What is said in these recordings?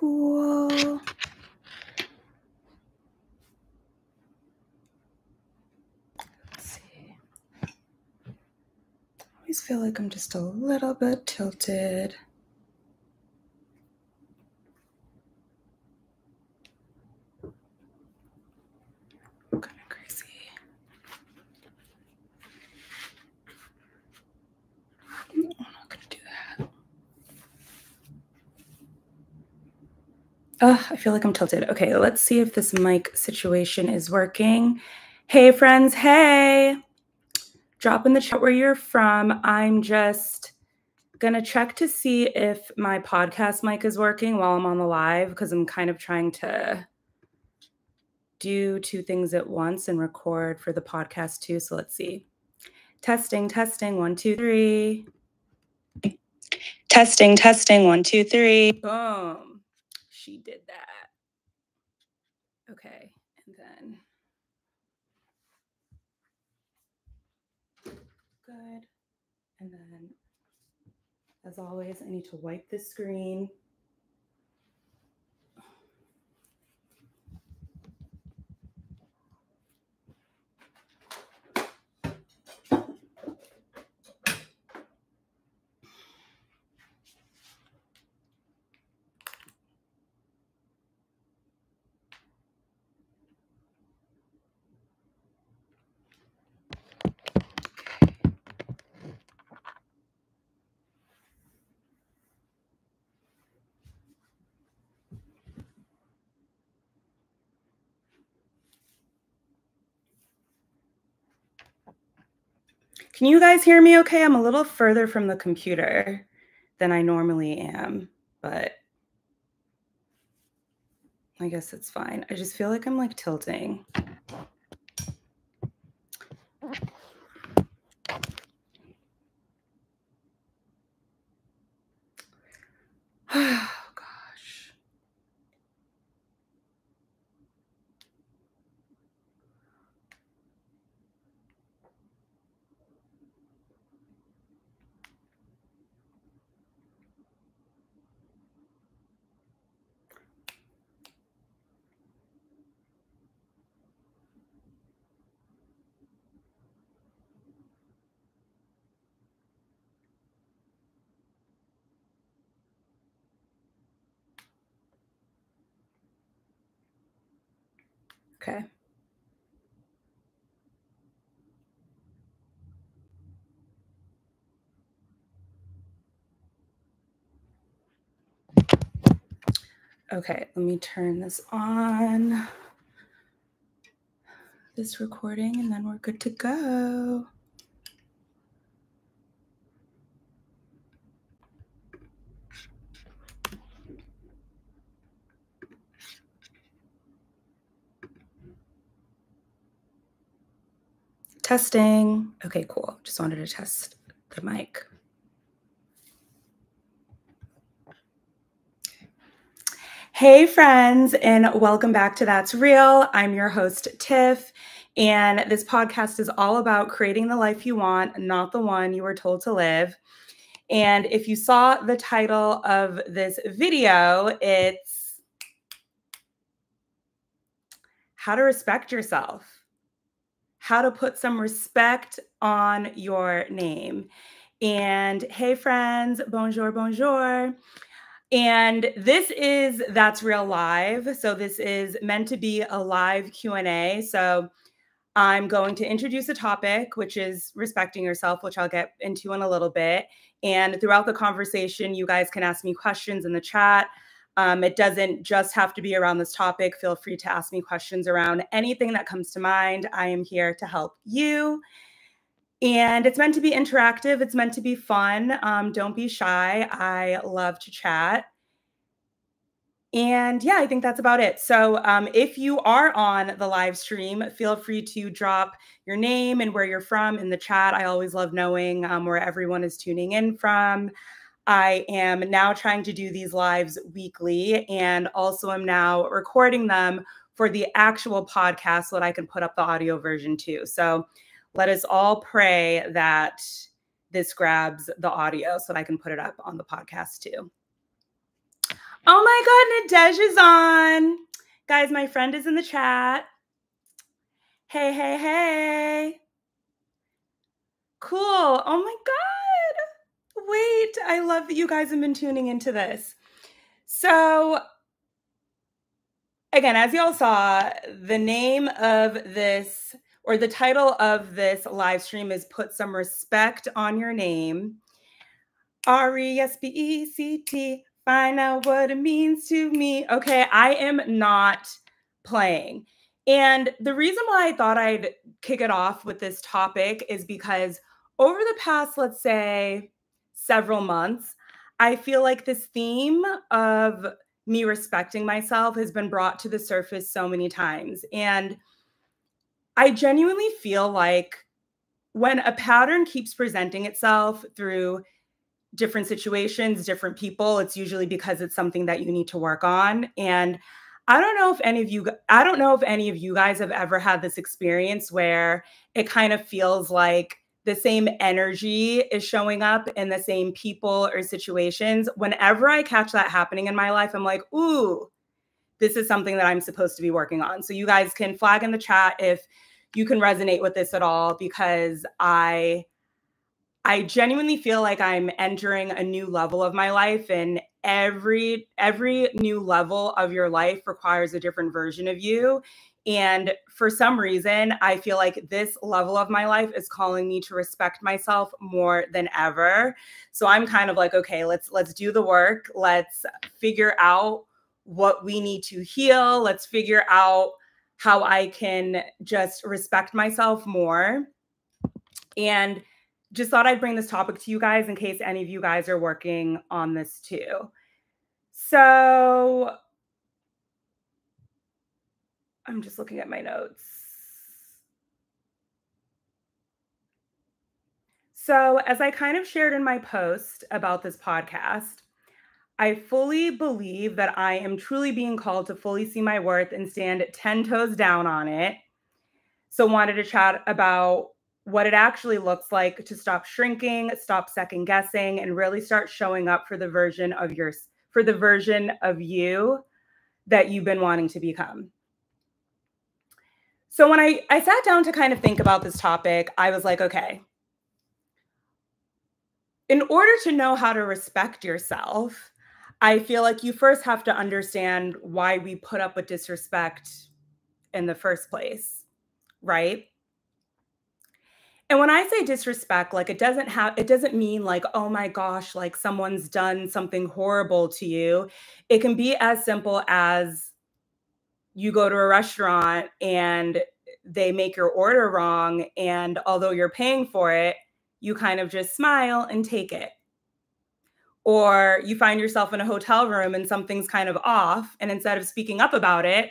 Cool. Let's see. I always feel like I'm just a little bit tilted. Kind of crazy. I'm not gonna do that. I feel like I'm tilted. Okay, let's see if this mic situation is working. Hey, friends. Hey. Drop in the chat where you're from. I'm just going to check to see if my podcast mic is working while I'm on the live, because I'm kind of trying to do two things at once and record for the podcast too. So let's see. Testing, 1, 2, 3. Testing, 1, 2, 3. Boom. She did that. Okay. And then good. And then, as always, I need to wipe the screen. Can you guys hear me okay? I'm a little further from the computer than I normally am, but I guess it's fine. I just feel like I'm like tilting. Oh, gosh. Okay. Okay, let me turn this on, this recording, and then we're good to go. Testing. Okay, cool. Just wanted to test the mic. Hey, friends, and welcome back to That's Real. I'm your host, Tiff, and this podcast is all about creating the life you want, not the one you were told to live. And if you saw the title of this video, it's how to respect yourself, how to put some respect on your name. And hey, friends, bonjour, bonjour. And this is That's Real Live. So this is meant to be a live Q&A. So I'm going to introduce a topic, which is respecting yourself, which I'll get into in a little bit. And throughout the conversation, you guys can ask me questions in the chat. It doesn't just have to be around this topic. Feel free to ask me questions around anything that comes to mind. I am here to help you. And it's meant to be interactive. It's meant to be fun. Don't be shy. I love to chat. And yeah, I think that's about it. So if you are on the live stream, feel free to drop your name and where you're from in the chat. I always love knowing where everyone is tuning in from. I am now trying to do these lives weekly, and also am now recording them for the actual podcast so that I can put up the audio version too. So let us all pray that this grabs the audio so that I can put it up on the podcast too. Oh my God, Nadej is on. Guys, my friend is in the chat. Hey, hey, hey. Cool. Oh my God. Wait, I love that you guys have been tuning into this. So, again, as y'all saw, the name of this, or the title of this live stream is Put Some Respect on Your Name. RESPECT, find out what it means to me. Okay, I am not playing. And the reason why I thought I'd kick it off with this topic is because over the past, let's say, several months, I feel like this theme of me respecting myself has been brought to the surface so many times. And I genuinely feel like when a pattern keeps presenting itself through different situations, different people, it's usually because it's something that you need to work on. And I don't know if any of you guys have ever had this experience where it kind of feels like the same energy is showing up in the same people or situations. Whenever I catch that happening in my life, I'm like, ooh, this is something that I'm supposed to be working on. So you guys can flag in the chat if you can resonate with this at all, because I genuinely feel like I'm entering a new level of my life, and every new level of your life requires a different version of you. And for some reason, I feel like this level of my life is calling me to respect myself more than ever. So I'm kind of like, okay, let's do the work. Let's figure out what we need to heal. Let's figure out how I can just respect myself more. And just thought I'd bring this topic to you guys in case any of you guys are working on this too. So I'm just looking at my notes. So as I kind of shared in my post about this podcast, I fully believe that I am truly being called to fully see my worth and stand 10 toes down on it. So wanted to chat about what it actually looks like to stop shrinking, stop second guessing, and really start showing up for the version of you that you've been wanting to become. So when I sat down to kind of think about this topic, I was like, okay, in order to know how to respect yourself, I feel like you first have to understand why we put up with disrespect in the first place, right? And when I say disrespect, like it doesn't mean like, oh my gosh, like someone's done something horrible to you. It can be as simple as you go to a restaurant and they make your order wrong, and although you're paying for it, you kind of just smile and take it. Or you find yourself in a hotel room and something's kind of off, and instead of speaking up about it,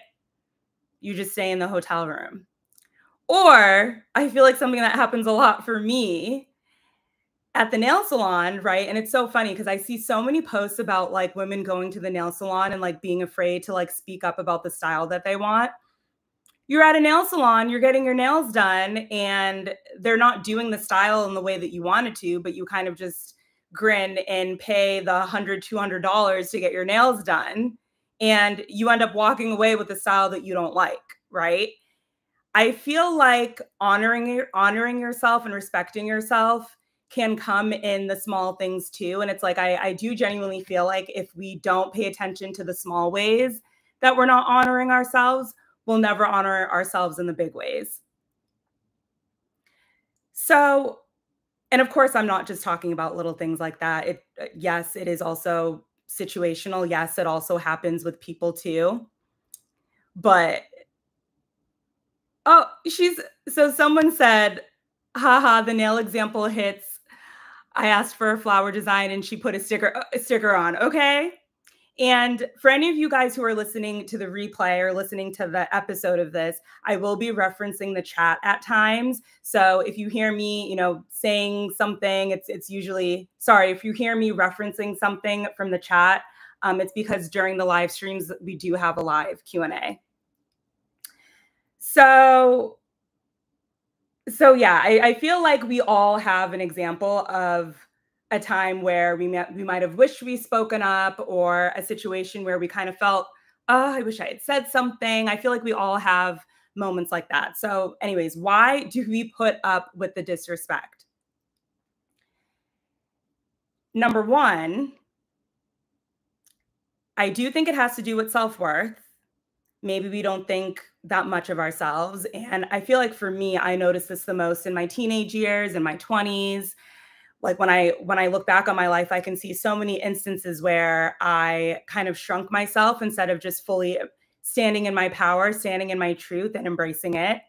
you just stay in the hotel room. Or I feel like something that happens a lot for me at the nail salon, right? And it's so funny because I see so many posts about like women going to the nail salon and like being afraid to like speak up about the style that they want. You're at a nail salon, you're getting your nails done, and they're not doing the style in the way that you wanted to, but you kind of just grin and pay the $100, $200 to get your nails done. And you end up walking away with a style that you don't like, right? I feel like honoring yourself and respecting yourself can come in the small things too. And it's like, I do genuinely feel like if we don't pay attention to the small ways that we're not honoring ourselves, we'll never honor ourselves in the big ways. So, and of course, I'm not just talking about little things like that. Yes, it is also situational. Yes, it also happens with people too. But oh, so someone said, haha, the nail example hits. I asked for a flower design and she put a sticker on. Okay. And for any of you guys who are listening to the replay or listening to the episode of this, I will be referencing the chat at times. So if you hear me, saying something, it's usually, sorry, if you hear me referencing something from the chat, it's because during the live streams, we do have a live Q&A. So yeah, I feel like we all have an example of a time where we might have wished we spoken up, or a situation where we kind of felt, oh, I wish I had said something. I feel like we all have moments like that. So anyways, why do we put up with the disrespect? Number one, I do think it has to do with self-worth. Maybe we don't think that much of ourselves. And I feel like for me, I noticed this the most in my teenage years, in my 20s. Like when I look back on my life, I can see so many instances where I kind of shrunk myself instead of just fully standing in my power, standing in my truth and embracing it.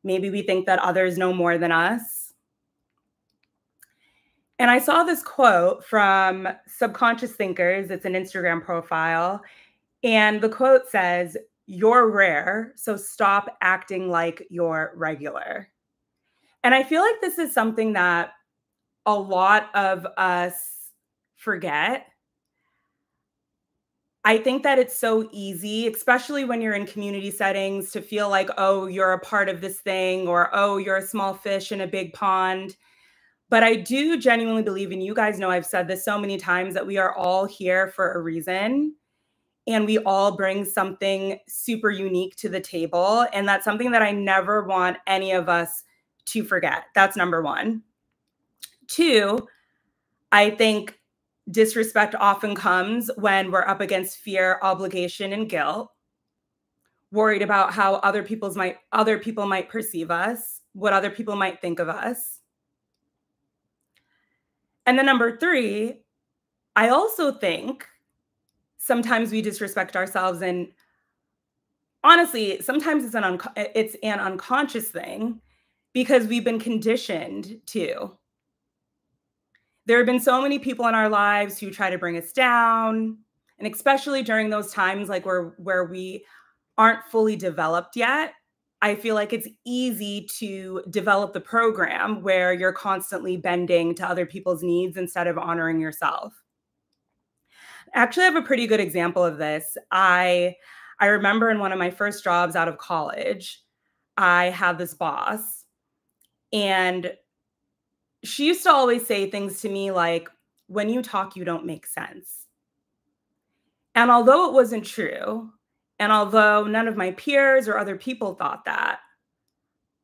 Maybe we think that others know more than us. And I saw this quote from Subconscious Thinkers. It's an Instagram profile. And the quote says, "You're rare, so stop acting like you're regular." And I feel like this is something that a lot of us forget. I think that it's so easy, especially when you're in community settings, to feel like, oh, you're a part of this thing, or oh, you're a small fish in a big pond. But I do genuinely believe, and you guys know I've said this so many times, that we are all here for a reason. And we all bring something super unique to the table. And that's something that I never want any of us to forget. That's number one. Two, I think disrespect often comes when we're up against fear, obligation, and guilt, worried about how other people might perceive us, what other people might think of us. And then number three, I also think sometimes we disrespect ourselves, and honestly, sometimes it's an unconscious thing because we've been conditioned to. There have been so many people in our lives who try to bring us down, and especially during those times like where we aren't fully developed yet. I feel like it's easy to develop the program where you're constantly bending to other people's needs instead of honoring yourself. Actually, I have a pretty good example of this. I remember in one of my first jobs out of college, I had this boss, and she used to always say things to me like, "When you talk, you don't make sense." And although it wasn't true, and although none of my peers or other people thought that,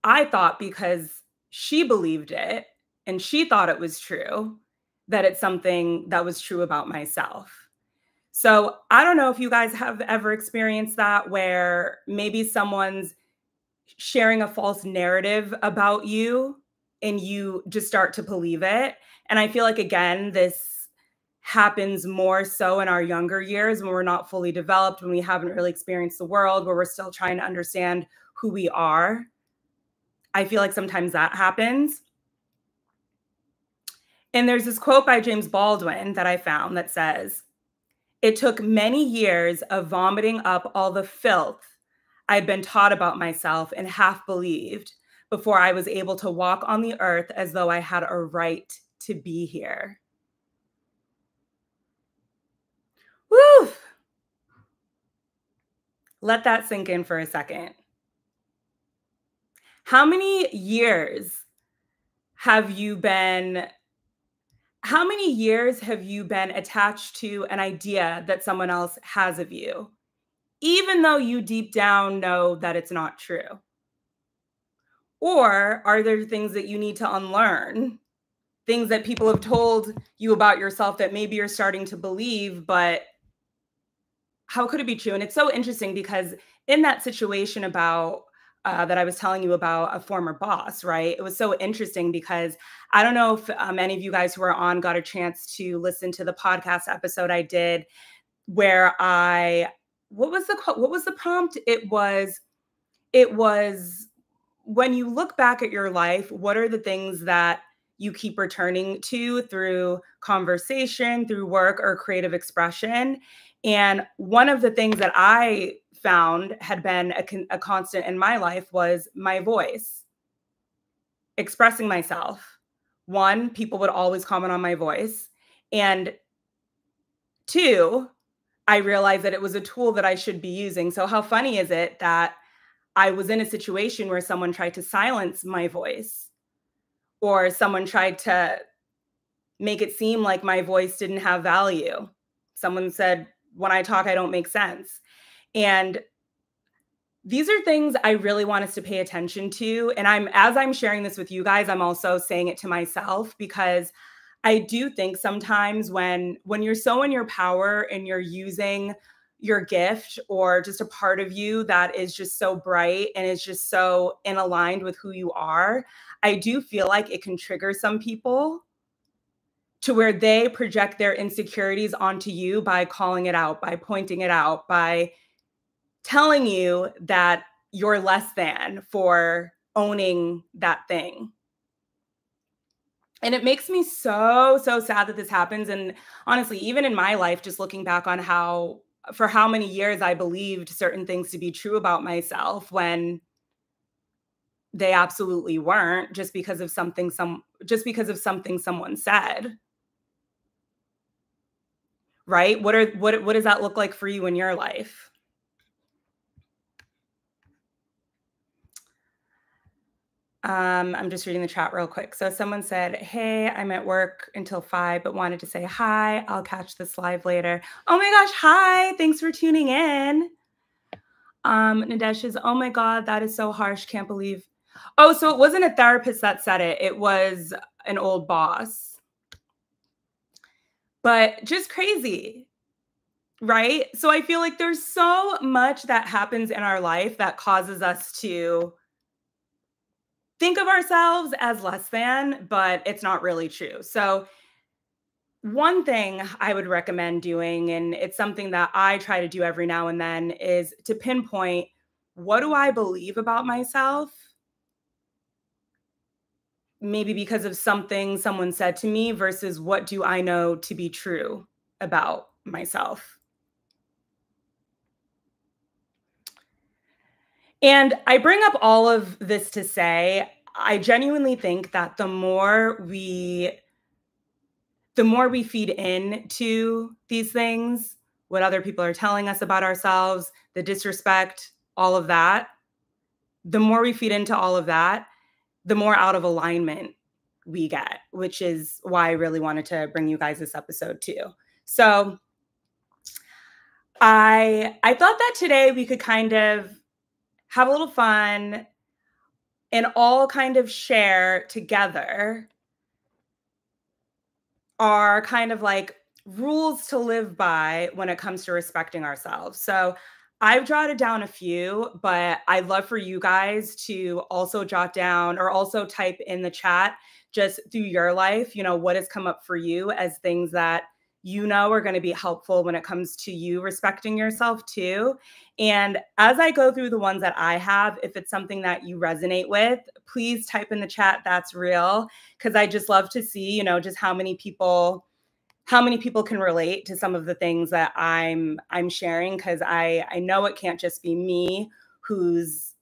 I thought, because she believed it and she thought it was true, that it's something that was true about myself. So I don't know if you guys have ever experienced that, where maybe someone's sharing a false narrative about you and you just start to believe it. And I feel like, again, this happens more so in our younger years when we're not fully developed, when we haven't really experienced the world, where we're still trying to understand who we are. I feel like sometimes that happens. And there's this quote by James Baldwin that I found that says, "It took many years of vomiting up all the filth I'd been taught about myself and half believed before I was able to walk on the earth as though I had a right to be here." Woo! Let that sink in for a second. How many years have you been how many years have you been attached to an idea that someone else has of you, even though you deep down know that it's not true? Or are there things that you need to unlearn? Things that people have told you about yourself that maybe you're starting to believe, but how could it be true? And it's so interesting because in that situation about that I was telling you about, a former boss, right? It was so interesting because I don't know if any of you guys who are on got a chance to listen to the podcast episode I did, where what was the prompt? It was when you look back at your life, what are the things that you keep returning to through conversation, through work, or creative expression? And one of the things that I found had been a constant in my life was my voice, expressing myself. One, people would always comment on my voice. And two, I realized that it was a tool that I should be using. So how funny is it that I was in a situation where someone tried to silence my voice, or someone tried to make it seem like my voice didn't have value. Someone said, when I talk, I don't make sense. And these are things I really want us to pay attention to. And as I'm sharing this with you guys, I'm also saying it to myself, because I do think sometimes when you're so in your power and you're using your gift or just a part of you that is just so bright and is just so in aligned with who you are, I do feel like it can trigger some people to where they project their insecurities onto you by calling it out, by pointing it out, by telling you that you're less than for owning that thing. And it makes me so, so sad that this happens. And honestly, even in my life, just looking back on for how many years I believed certain things to be true about myself when they absolutely weren't, just because of something someone said. Right? What does that look like for you in your life? I'm just reading the chat real quick. So someone said, hey, I'm at work until 5, but wanted to say hi. I'll catch this live later. Oh my gosh, hi. Thanks for tuning in. Nadesh is, oh my God, that is so harsh. Can't believe. Oh, so it wasn't a therapist that said it. It was an old boss. But just crazy, right? So I feel like there's so much that happens in our life that causes us to think of ourselves as less than, but it's not really true. So one thing I would recommend doing, and it's something that I try to do every now and then, is to pinpoint, what do I believe about myself? Maybe because of something someone said to me, versus what do I know to be true about myself? And I bring up all of this to say, I genuinely think that the more we feed into these things, what other people are telling us about ourselves, the disrespect, all of that, the more we feed into all of that, the more out of alignment we get, which is why I really wanted to bring you guys this episode too. So I thought that today we could kind of have a little fun and all kind of share together our kind of like rules to live by when it comes to respecting ourselves. So I've jotted down a few, but I'd love for you guys to also jot down or also type in the chat just through your life, what has come up for you as things that are going to be helpful when it comes to you respecting yourself too. And as I go through the ones that I have, if it's something that you resonate with, please type in the chat, that's real, because I just love to see, just how many people can relate to some of the things that I'm sharing, because I know it can't just be me who's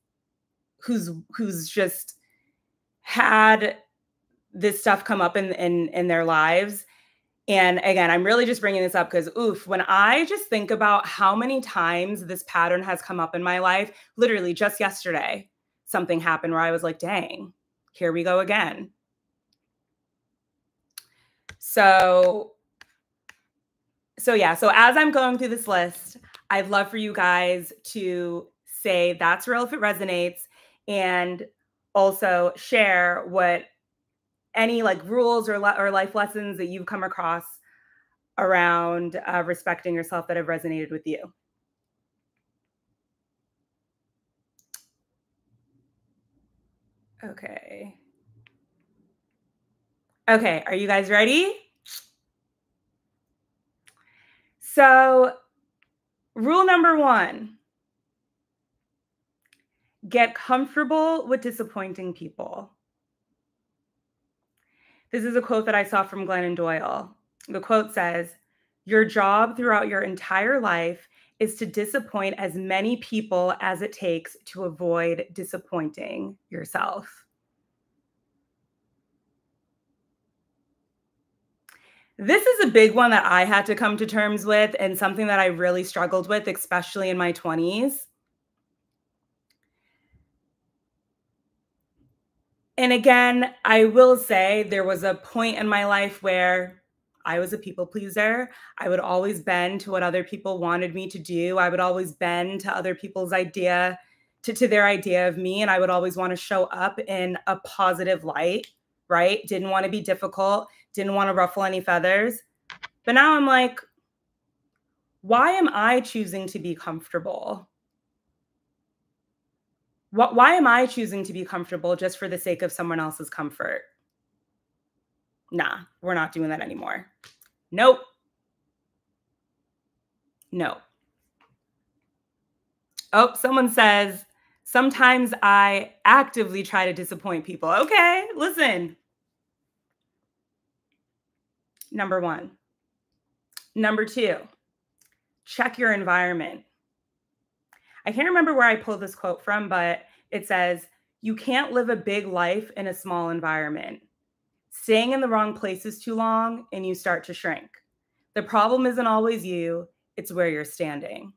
just had this stuff come up in their lives. And again, I'm really just bringing this up because, when I just think about how many times this pattern has come up in my life, literally just yesterday, something happened where I was like, dang, here we go again. So yeah, so as I'm going through this list, I'd love for you guys to say that's real if it resonates, and also share what any like rules or life lessons that you've come across around respecting yourself that have resonated with you. Okay. Okay, are you guys ready? So, rule number 1, get comfortable with disappointing people. This is a quote that I saw from Glennon Doyle. The quote says, your job throughout your entire life is to disappoint as many people as it takes to avoid disappointing yourself. This is a big one that I had to come to terms with, and something that I really struggled with, especially in my 20s. And again, I will say there was a point in my life where I was a people pleaser. I would always bend to what other people wanted me to do. I would always bend to other people's idea, to their idea of me. And I would always want to show up in a positive light, right? Didn't want to be difficult, didn't want to ruffle any feathers. But now I'm like, why am I choosing to be comfortable? Why am I choosing to be comfortable just for the sake of someone else's comfort? Nah, we're not doing that anymore. Nope. No. Oh, someone says, sometimes I actively try to disappoint people. Okay, listen. Number one. Number two, check your environment. I can't remember where I pulled this quote from, but it says, you can't live a big life in a small environment. Staying in the wrong places too long and you start to shrink. The problem isn't always you, it's where you're standing.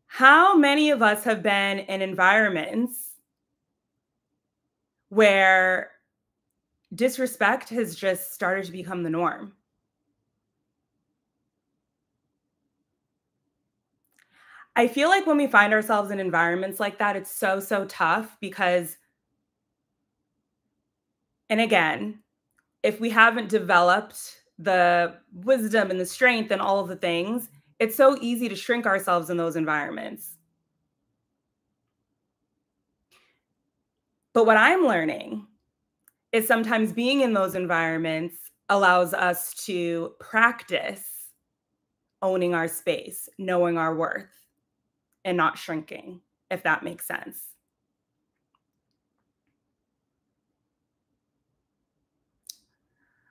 How many of us have been in environments where disrespect has just started to become the norm? I feel like when we find ourselves in environments like that, it's so, so tough because, and again, if we haven't developed the wisdom and the strength and all of the things, it's so easy to shrink ourselves in those environments. But what I'm learning is sometimes being in those environments allows us to practice owning our space, knowing our worth, and not shrinking, if that makes sense.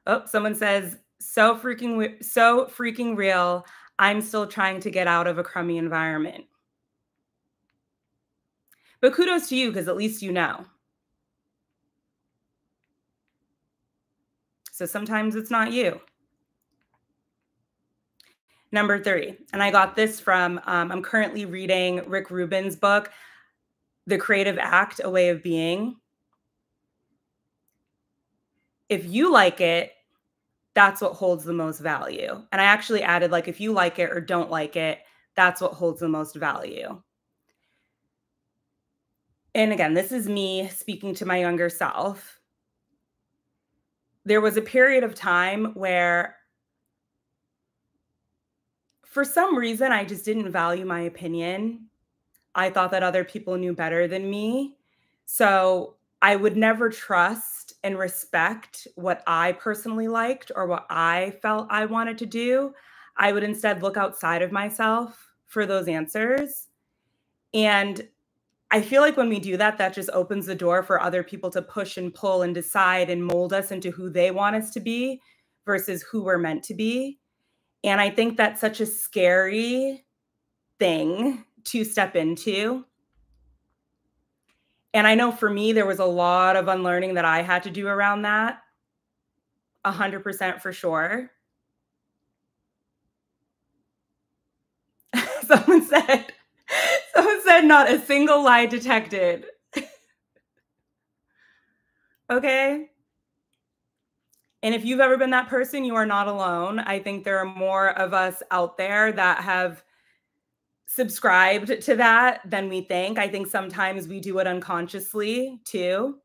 Oh, someone says, so freaking real. I'm still trying to get out of a crummy environment. But kudos to you, because at least you know. So sometimes it's not you. Number three, and I got this from, I'm currently reading Rick Rubin's book, The Creative Act, A Way of Being. If you like it, that's what holds the most value. And I actually added, like, if you like it or don't like it, that's what holds the most value. And again, this is me speaking to my younger self. There was a period of time where, for some reason, I just didn't value my opinion. I thought that other people knew better than me. So I would never trust and respect what I personally liked or what I felt I wanted to do. I would instead look outside of myself for those answers. And I feel like when we do that, that just opens the door for other people to push and pull and decide and mold us into who they want us to be versus who we're meant to be. And I think that's such a scary thing to step into. And I know for me, there was a lot of unlearning that I had to do around that. 100% for sure. Someone said, not a single lie detected. Okay. And if you've ever been that person, you are not alone. I think there are more of us out there that have subscribed to that than we think. I think sometimes we do it unconsciously too.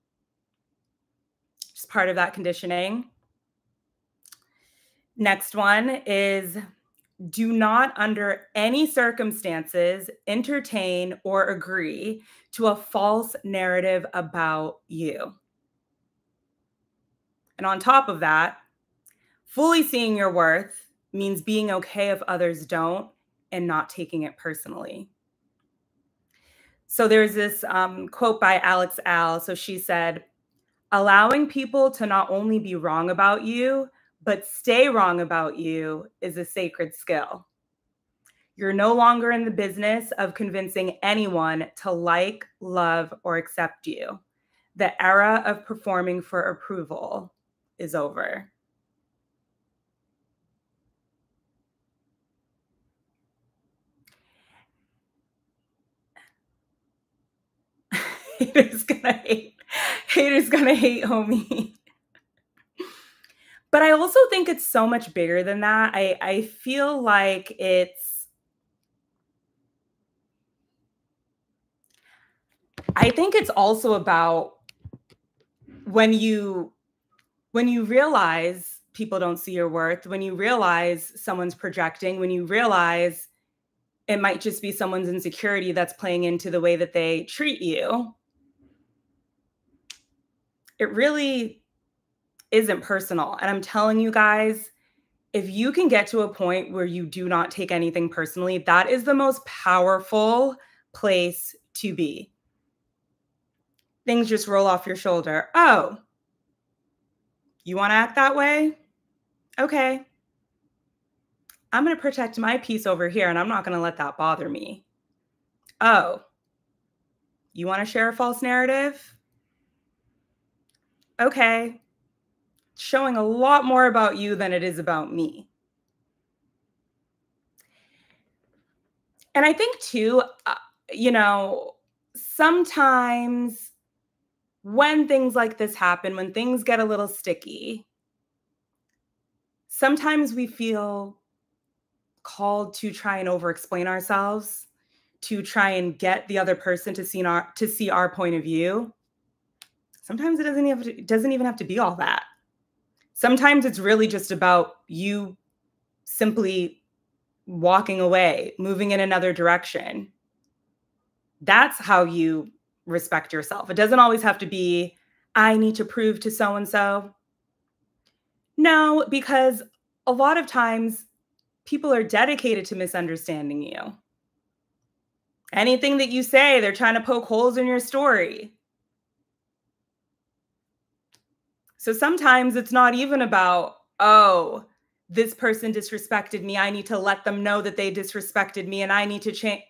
Just part of that conditioning. Next one is, do not under any circumstances entertain or agree to a false narrative about you. And on top of that, fully seeing your worth means being okay if others don't and not taking it personally. So there's this quote by Alex Al. So she said, allowing people to not only be wrong about you, but stay wrong about you is a sacred skill. You're no longer in the business of convincing anyone to like, love, or accept you. The era of performing for approval is over. Haters gonna hate. Haters gonna hate, homie. But I also think it's so much bigger than that. I feel like I think it's also about when you realize people don't see your worth, when you realize someone's projecting, when you realize it might just be someone's insecurity that's playing into the way that they treat you, it really isn't personal. And I'm telling you guys, if you can get to a point where you do not take anything personally, that is the most powerful place to be. Things just roll off your shoulder. Oh, you want to act that way? Okay. I'm going to protect my peace over here and I'm not going to let that bother me. Oh, you want to share a false narrative? Okay. Showing a lot more about you than it is about me. And I think too, sometimes when things like this happen, when things get a little sticky, sometimes we feel called to try and over explain ourselves, to try and get the other person to see our point of view. Sometimes it doesn't even have to be all that. Sometimes it's really just about you simply walking away, moving in another direction. That's how you respect yourself. It doesn't always have to be, I need to prove to so and so. No, because a lot of times people are dedicated to misunderstanding you. Anything that you say, they're trying to poke holes in your story. So sometimes it's not even about, oh, this person disrespected me. I need to let them know that they disrespected me and I need to change.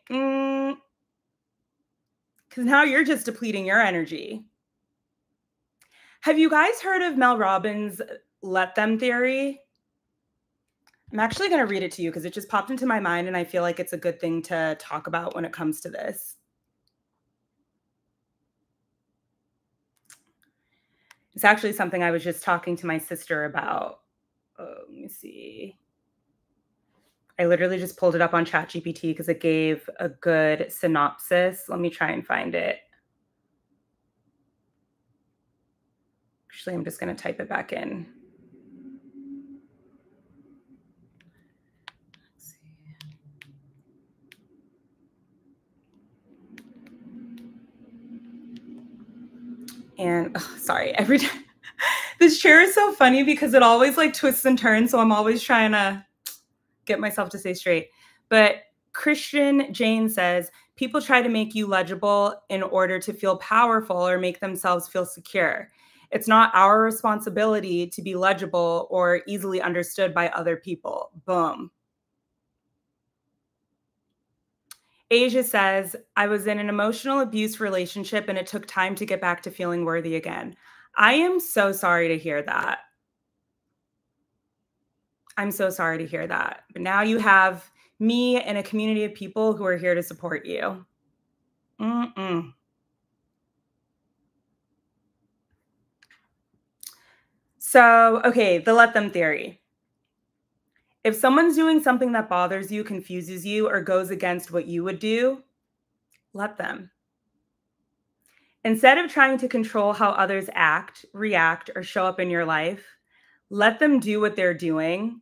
Because now you're just depleting your energy. Have you guys heard of Mel Robbins' let them theory? I'm actually going to read it to you because it just popped into my mind and I feel like it's a good thing to talk about when it comes to this. It's actually something I was just talking to my sister about. Let me see. I literally just pulled it up on ChatGPT because it gave a good synopsis. Let me try and find it. Actually, I'm just going to type it back in. Let's see. And sorry, every time. This chair is so funny because it always like twists and turns. So I'm always trying to get myself to stay straight. But Christian Jane says, people try to make you legible in order to feel powerful or make themselves feel secure. It's not our responsibility to be legible or easily understood by other people. Boom. Asia says, I was in an emotional abuse relationship and it took time to get back to feeling worthy again. I am so sorry to hear that. I'm so sorry to hear that. But now you have me and a community of people who are here to support you. So, okay, the let them theory. If someone's doing something that bothers you, confuses you, or goes against what you would do, let them. Instead of trying to control how others act, react, or show up in your life, let them do what they're doing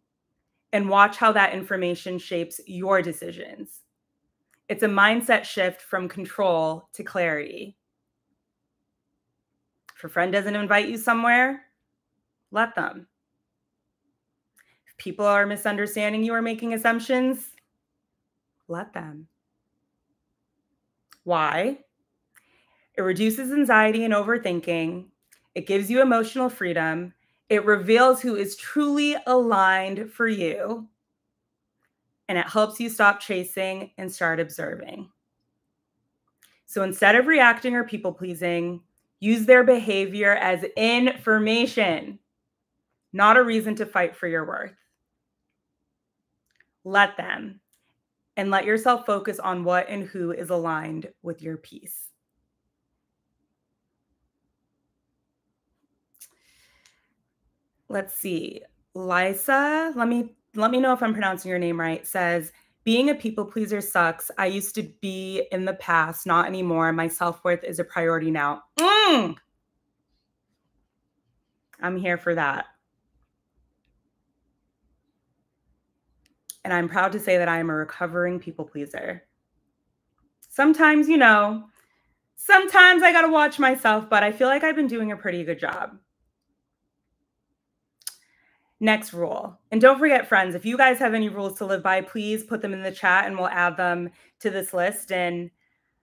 and watch how that information shapes your decisions. It's a mindset shift from control to clarity. If a friend doesn't invite you somewhere, let them. If people are misunderstanding you or making assumptions, let them. Why? It reduces anxiety and overthinking. It gives you emotional freedom. It reveals who is truly aligned for you. And it helps you stop chasing and start observing. So instead of reacting or people pleasing, use their behavior as information, not a reason to fight for your worth. Let them, and let yourself focus on what and who is aligned with your peace. Let's see. Lisa, let me know if I'm pronouncing your name right, says, being a people pleaser sucks. I used to be in the past, not anymore. My self-worth is a priority now. I'm here for that. And I'm proud to say that I am a recovering people pleaser. Sometimes, sometimes I got to watch myself, but I feel like I've been doing a pretty good job. Next rule. And don't forget, friends, if you guys have any rules to live by, please put them in the chat and we'll add them to this list. And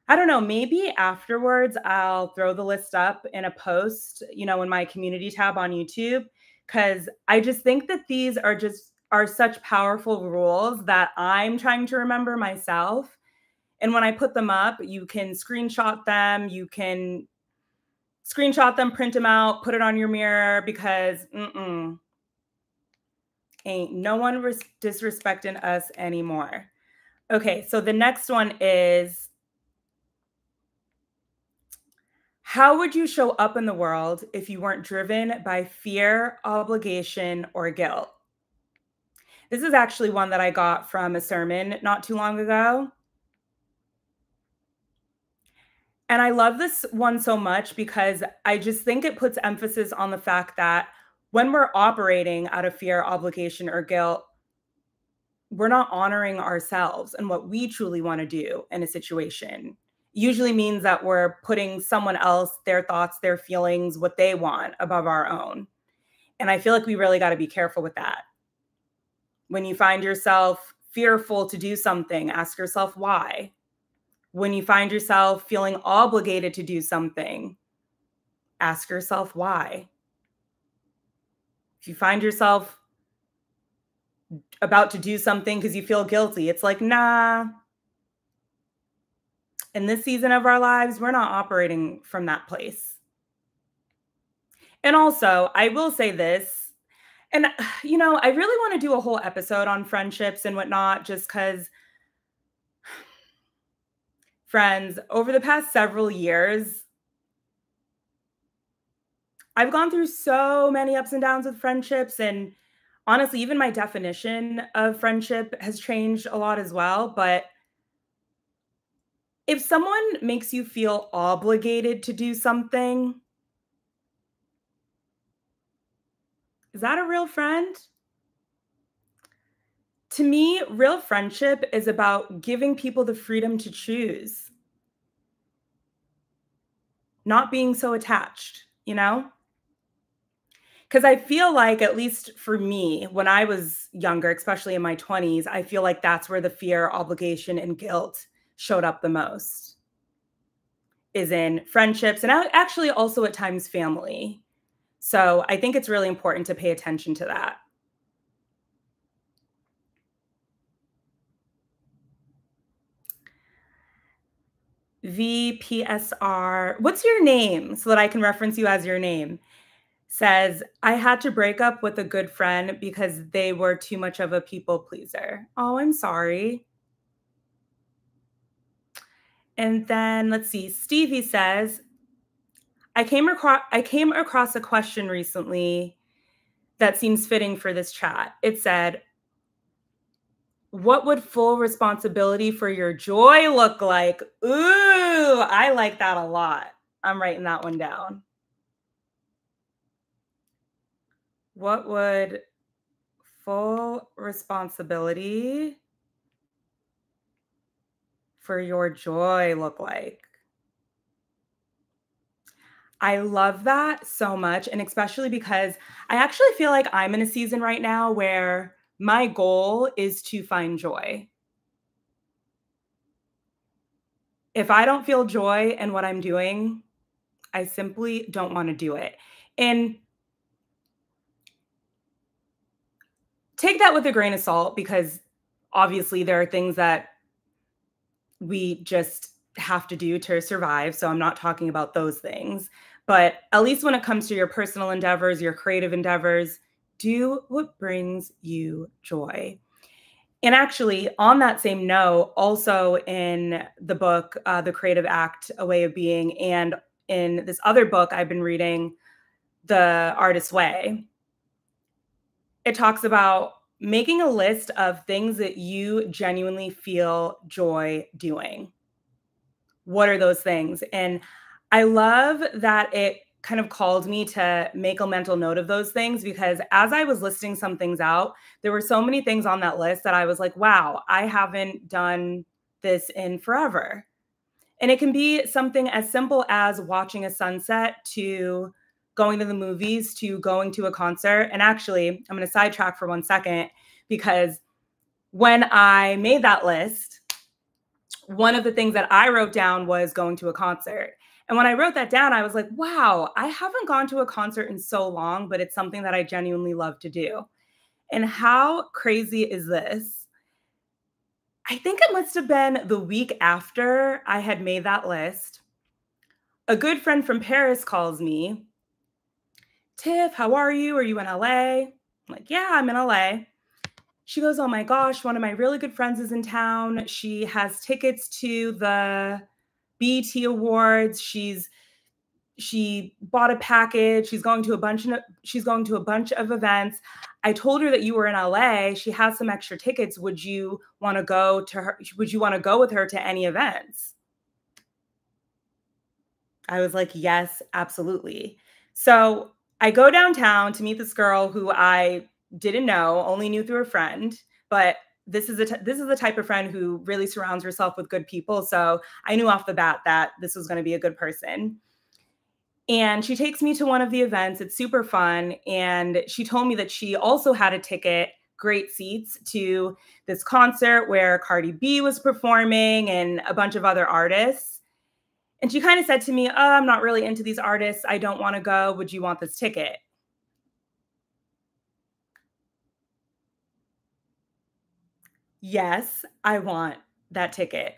I don't know, maybe afterwards I'll throw the list up in a post, in my community tab on YouTube, because I just think that these are such powerful rules that I'm trying to remember myself. And when I put them up, you can screenshot them, print them out, put it on your mirror, because ain't no one disrespecting us anymore. Okay, so the next one is, how would you show up in the world if you weren't driven by fear, obligation, or guilt? This is actually one that I got from a sermon not too long ago. And I love this one so much because I just think it puts emphasis on the fact that when we're operating out of fear, obligation, or guilt, we're not honoring ourselves and what we truly want to do in a situation. Usually means that we're putting someone else, their thoughts, their feelings, what they want above our own. And I feel like we really got to be careful with that. When you find yourself fearful to do something, ask yourself why. When you find yourself feeling obligated to do something, ask yourself why. If you find yourself about to do something because you feel guilty, it's like, nah. In this season of our lives, we're not operating from that place. And also, I will say this, and I really want to do a whole episode on friendships and whatnot, just because, friends, over the past several years, I've gone through so many ups and downs with friendships. And honestly, even my definition of friendship has changed a lot as well. But if someone makes you feel obligated to do something, is that a real friend? To me, real friendship is about giving people the freedom to choose, not being so attached, Because I feel like, at least for me, when I was younger, especially in my 20s, I feel like that's where the fear, obligation, and guilt showed up the most, is in friendships and actually also at times family. So I think it's really important to pay attention to that. VPSR, what's your name so that I can reference you as your name? Says, I had to break up with a good friend because they were too much of a people pleaser. Oh, I'm sorry. And then let's see. Stevie says, I came across a question recently that seems fitting for this chat. It said, what would full responsibility for your joy look like? Ooh, I like that a lot. I'm writing that one down. What would full responsibility for your joy look like? I love that so much. And especially because I actually feel like I'm in a season right now where my goal is to find joy. If I don't feel joy in what I'm doing, I simply don't want to do it. And take that with a grain of salt, because obviously there are things that we just have to do to survive. So I'm not talking about those things. But at least when it comes to your personal endeavors, your creative endeavors, do what brings you joy. And actually, on that same note, also in the book, The Creative Act, A Way of Being, and in this other book I've been reading, The Artist's Way, it talks about making a list of things that you genuinely feel joy doing. What are those things? And I love that it kind of called me to make a mental note of those things, because as I was listing some things out, there were so many things on that list that I was like, wow, I haven't done this in forever. And it can be something as simple as watching a sunset, to going to the movies, to going to a concert. And actually, I'm going to sidetrack for 1 second, because when I made that list, one of the things that I wrote down was going to a concert. And when I wrote that down, I was like, wow, I haven't gone to a concert in so long, but it's something that I genuinely love to do. And how crazy is this? I think it must have been the week after I had made that list. A good friend from Paris calls me. Tiff, how are you? Are you in LA? I'm like, yeah, I'm in LA. She goes, oh my gosh, one of my really good friends is in town. She has tickets to the BET Awards. She bought a package. She's going to a bunch of events. I told her that you were in LA. She has some extra tickets. Would you want to go to her? Would you want to go with her to any events? I was like, yes, absolutely. So I go downtown to meet this girl who I didn't know, only knew through a friend, but this is the type of friend who really surrounds herself with good people. So I knew off the bat that this was going to be a good person. And she takes me to one of the events. It's super fun. And she told me that she also had a ticket, great seats, to this concert where Cardi B was performing and a bunch of other artists. And she kind of said to me, oh, I'm not really into these artists. I don't want to go. Would you want this ticket? Yes, I want that ticket.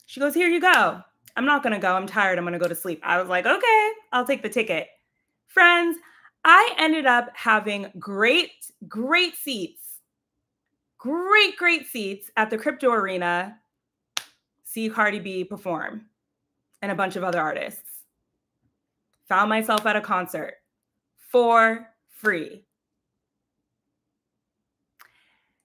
She goes, here you go. I'm not going to go. I'm tired. I'm going to go to sleep. I was like, okay, I'll take the ticket. Friends, I ended up having great seats. Great seats at the Crypto Arena, see Cardi B perform and a bunch of other artists. Found myself at a concert for free.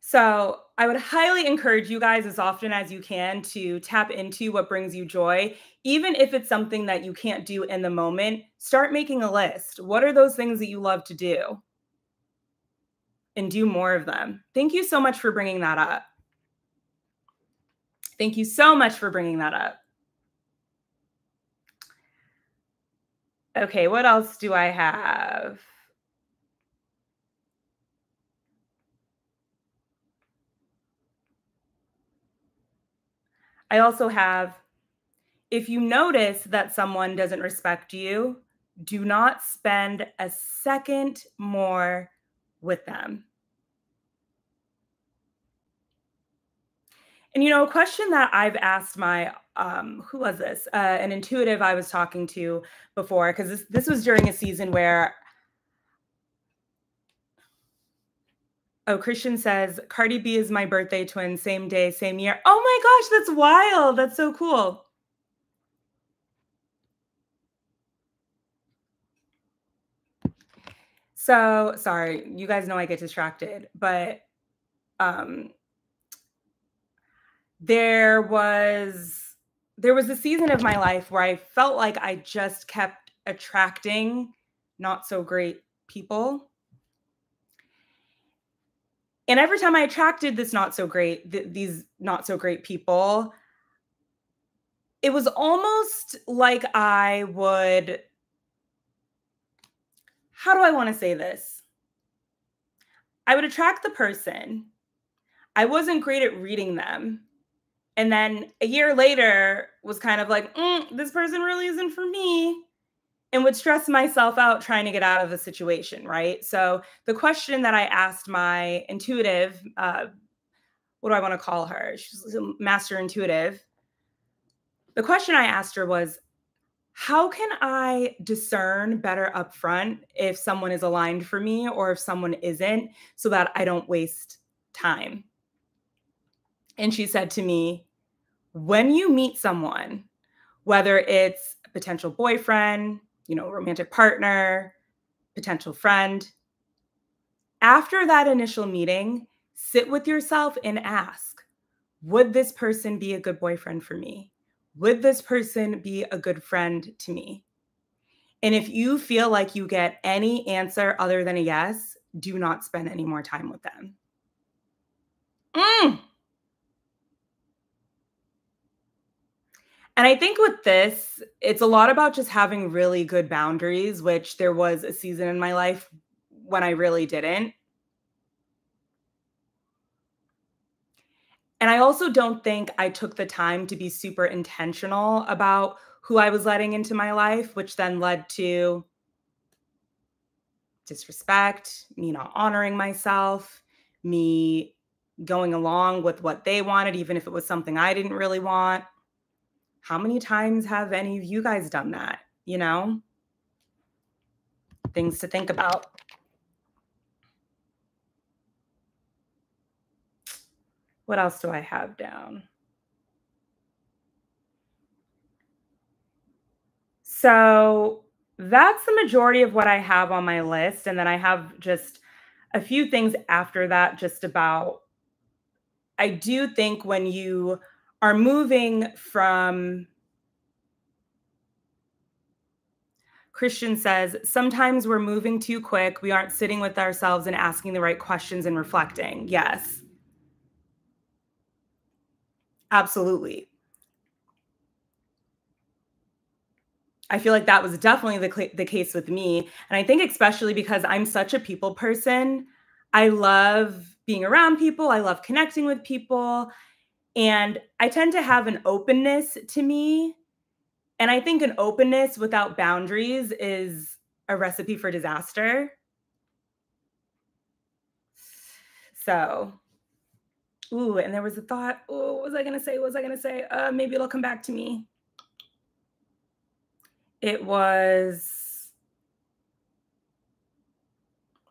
So I would highly encourage you guys, as often as you can, to tap into what brings you joy. Even if it's something that you can't do in the moment, start making a list. What are those things that you love to do? And do more of them. Thank you so much for bringing that up. Thank you so much for bringing that up. Okay, what else do I have? I also have, if you notice that someone doesn't respect you, do not spend a second more with them. And, a question that I've asked my, who was this? An intuitive I was talking to before, because this was during a season where, Christian says, Cardi B is my birthday twin, same day, same year. Oh my gosh, that's wild. That's so cool. So sorry, you guys know I get distracted, but there was a season of my life where I felt like I just kept attracting not so great people. And every time I attracted these not so great people, it was almost like I would, how do I want to say this? I would attract the person. I wasn't great at reading them. And then a year later was kind of like, this person really isn't for me, and would stress myself out trying to get out of the situation, right? So the question that I asked my intuitive, what do I want to call her? She's a master intuitive. The question I asked her was, how can I discern better upfront if someone is aligned for me or if someone isn't, so that I don't waste time? And she said to me, when you meet someone, whether it's a potential boyfriend, romantic partner, potential friend, After that initial meeting, sit with yourself and ask, would this person be a good boyfriend for me? Would this person be a good friend to me? And if you feel like you get any answer other than a yes, do not spend any more time with them. Mm. And I think with this, it's a lot about just having really good boundaries, which there was a season in my life when I really didn't. And I also don't think I took the time to be super intentional about who I was letting into my life, which then led to disrespect, me not honoring myself, me going along with what they wanted, even if it was something I didn't really want. How many times have any of you guys done that? You know, things to think about. What else do I have down? So that's the majority of what I have on my list. And then I have just a few things after that, just about, I do think when you are moving from, Christian says, sometimes we're moving too quick. We aren't sitting with ourselves and asking the right questions and reflecting. Yes, absolutely. I feel like that was definitely the case with me. And I think especially because I'm such a people person, I love being around people, I love connecting with people, and I tend to have an openness to me. And I think an openness without boundaries is a recipe for disaster. So, ooh, and there was a thought, oh, what was I going to say? What was I going to say? Maybe it'll come back to me. It was,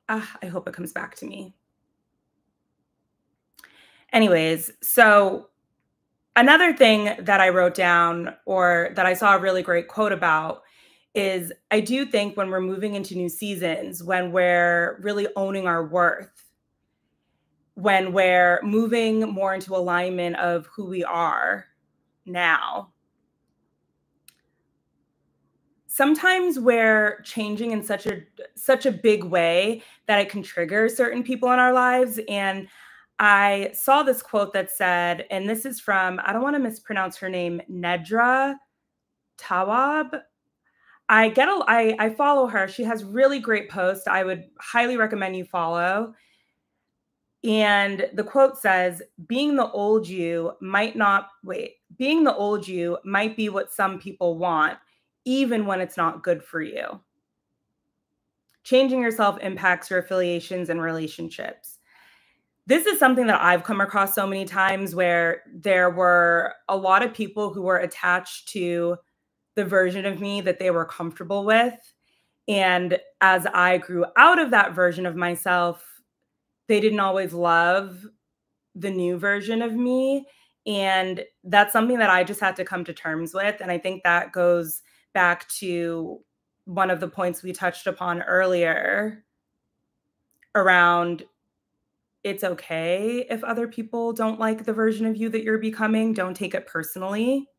I hope it comes back to me. Anyways, so another thing that I wrote down, or that I saw a really great quote about, is I do think when we're moving into new seasons, when we're really owning our worth, when we're moving more into alignment of who we are now, sometimes we're changing in such a big way that it can trigger certain people in our lives. And I saw this quote that said, and this is from, I don't want to mispronounce her name, Nedra Tawab. I follow her. She has really great posts. I would highly recommend you follow. And the quote says, being the old you might not wait. Being the old you might be what some people want, even when it's not good for you. Changing yourself impacts your affiliations and relationships. This is something that I've come across so many times, where there were a lot of people who were attached to the version of me that they were comfortable with. And as I grew out of that version of myself, they didn't always love the new version of me. And that's something that I just had to come to terms with. And I think that goes back to one of the points we touched upon earlier around, it's okay if other people don't like the version of you that you're becoming. Don't take it personally.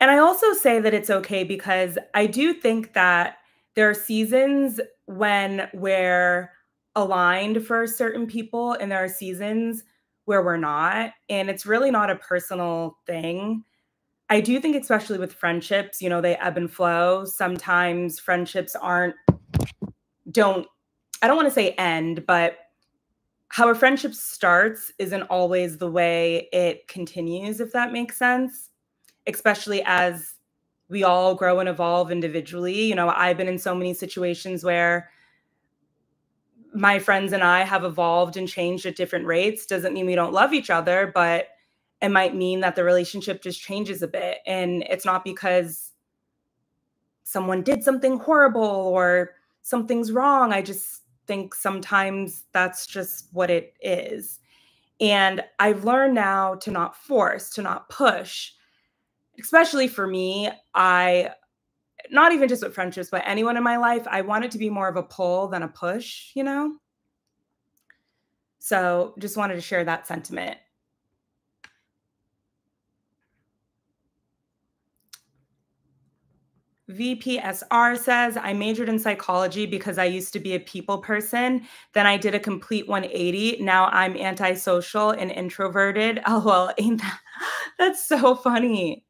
And I also say that it's okay because I do think that there are seasons when we're aligned for certain people, and there are seasons where we're not. And it's really not a personal thing. I do think, especially with friendships, they ebb and flow. Sometimes friendships don't, I don't want to say end, but how a friendship starts isn't always the way it continues, if that makes sense, especially as we all grow and evolve individually. I've been in so many situations where my friends and I have evolved and changed at different rates. Doesn't mean we don't love each other, but it might mean that the relationship just changes a bit. And it's not because someone did something horrible or something's wrong. I just think sometimes that's just what it is. And I've learned now to not force, to not push. Especially for me, I not even just with friendships, but anyone in my life, I want it to be more of a pull than a push, you know? So just wanted to share that sentiment. VPSR says, I majored in psychology because I used to be a people person. Then I did a complete 180. Now I'm antisocial and introverted. Oh, well, ain't that? That's so funny.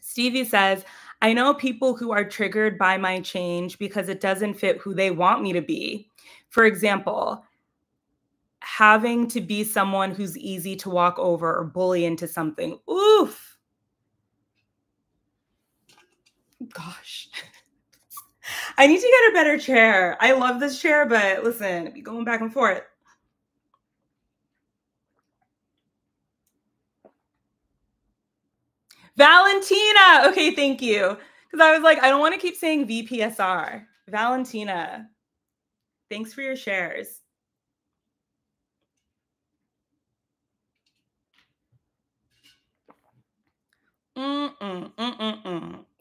Stevie says, I know people who are triggered by my change because it doesn't fit who they want me to be. For example, having to be someone who's easy to walk over or bully into something. Oof. Gosh. I need to get a better chair. I love this chair, but listen, be going back and forth. Valentina. Okay, thank you. Because I was like, I don't want to keep saying VPSR. Valentina. Thanks for your shares.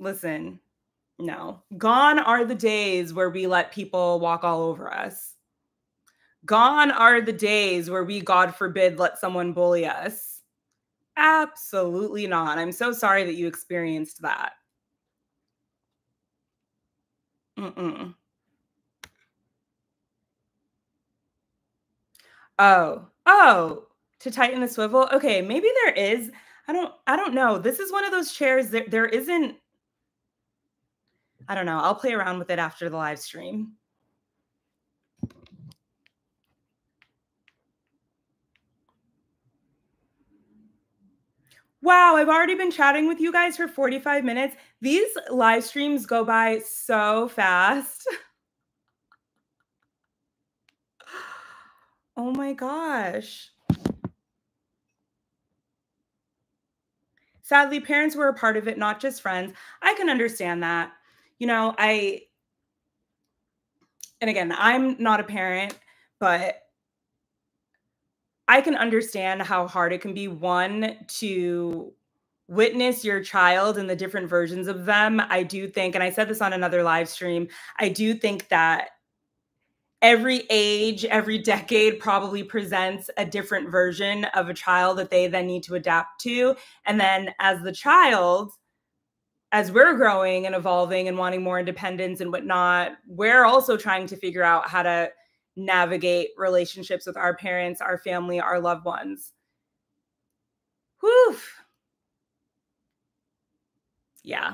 Listen, no. Gone are the days where we let people walk all over us. Gone are the days where we, God forbid, let someone bully us. Absolutely not. I'm so sorry that you experienced that. Mm-mm. Oh, to tighten the swivel? Okay, maybe there is. I don't know. This is one of those chairs there isn't. I don't know. I'll play around with it after the live stream. Wow, I've already been chatting with you guys for 45 minutes. These live streams go by so fast. Oh my gosh. Sadly, parents were a part of it, not just friends. I can understand that. You know, and again, I'm not a parent, but I can understand how hard it can be, one, to witness your child and the different versions of them. I do think, and I said this on another live stream, I do think that every age, every decade probably presents a different version of a child that they then need to adapt to. And then as the child, as we're growing and evolving and wanting more independence and whatnot, we're also trying to figure out how to navigate relationships with our parents, our family, our loved ones. Whew. Yeah.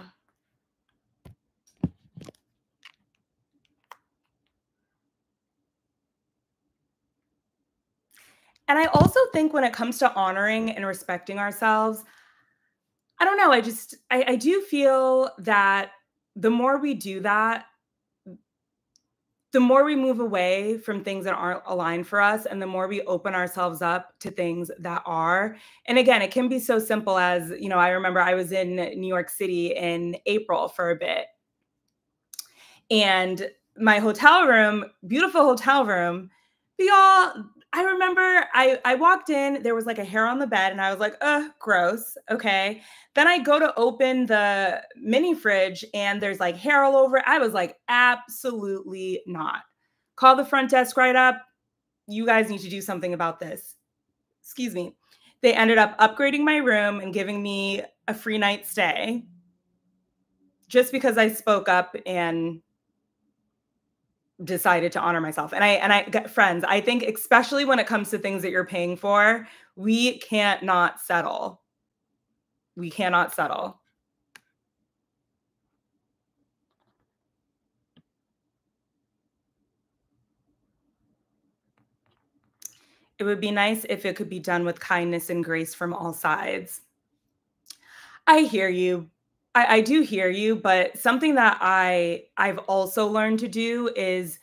And I also think when it comes to honoring and respecting ourselves, I don't know. I do feel that the more we do that, the more we move away from things that aren't aligned for us and the more we open ourselves up to things that are. And again, it can be so simple as, I remember I was in New York City in April for a bit, and my hotel room, beautiful hotel room, but y'all, I remember I walked in, there was like a hair on the bed, and I was like, gross. Okay. Then I go to open the mini fridge and there's like hair all over it. I was like, absolutely not. Call the front desk right up. You guys need to do something about this. Excuse me. They ended up upgrading my room and giving me a free night stay just because I spoke up and decided to honor myself. And I get friends, I think especially when it comes to things that you're paying for, we can't not settle. We cannot settle. It would be nice if it could be done with kindness and grace from all sides. I hear you. I do hear you, but something that I've also learned to do is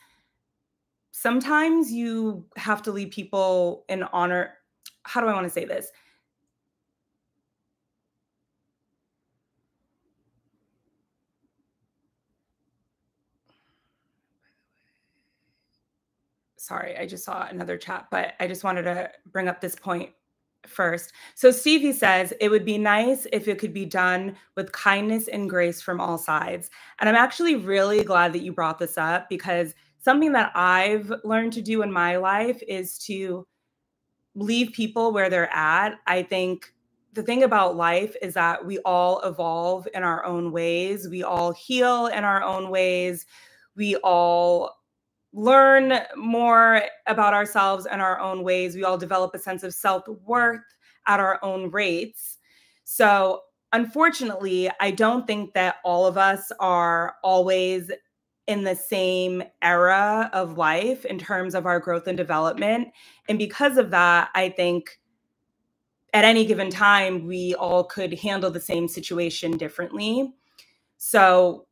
sometimes you have to leave people in honor. How do I want to say this? Sorry, I just saw another chat, but I just wanted to bring up this point. first. So Stevie says, it would be nice if it could be done with kindness and grace from all sides. And I'm actually really glad that you brought this up, because something that I've learned to do in my life is to leave people where they're at. I think the thing about life is that we all evolve in our own ways. We all heal in our own ways. We all learn more about ourselves in our own ways. We all develop a sense of self-worth at our own rates. So, unfortunately, I don't think that all of us are always in the same era of life in terms of our growth and development. And because of that, I think at any given time, we all could handle the same situation differently. So,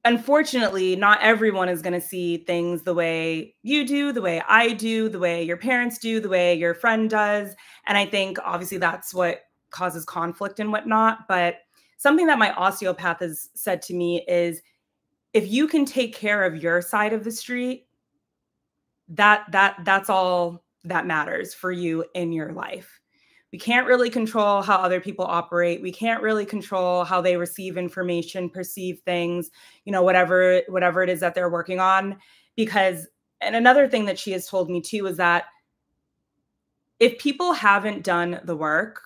unfortunately, not everyone is going to see things the way you do, the way I do, the way your parents do, the way your friend does. And I think obviously that's what causes conflict and whatnot. But something that my osteopath has said to me is, if you can take care of your side of the street, that's all that matters for you in your life. We can't really control how other people operate. We can't really control how they receive information, perceive things, whatever it is that they're working on. Because, and another thing that she has told me too is that if people haven't done the work,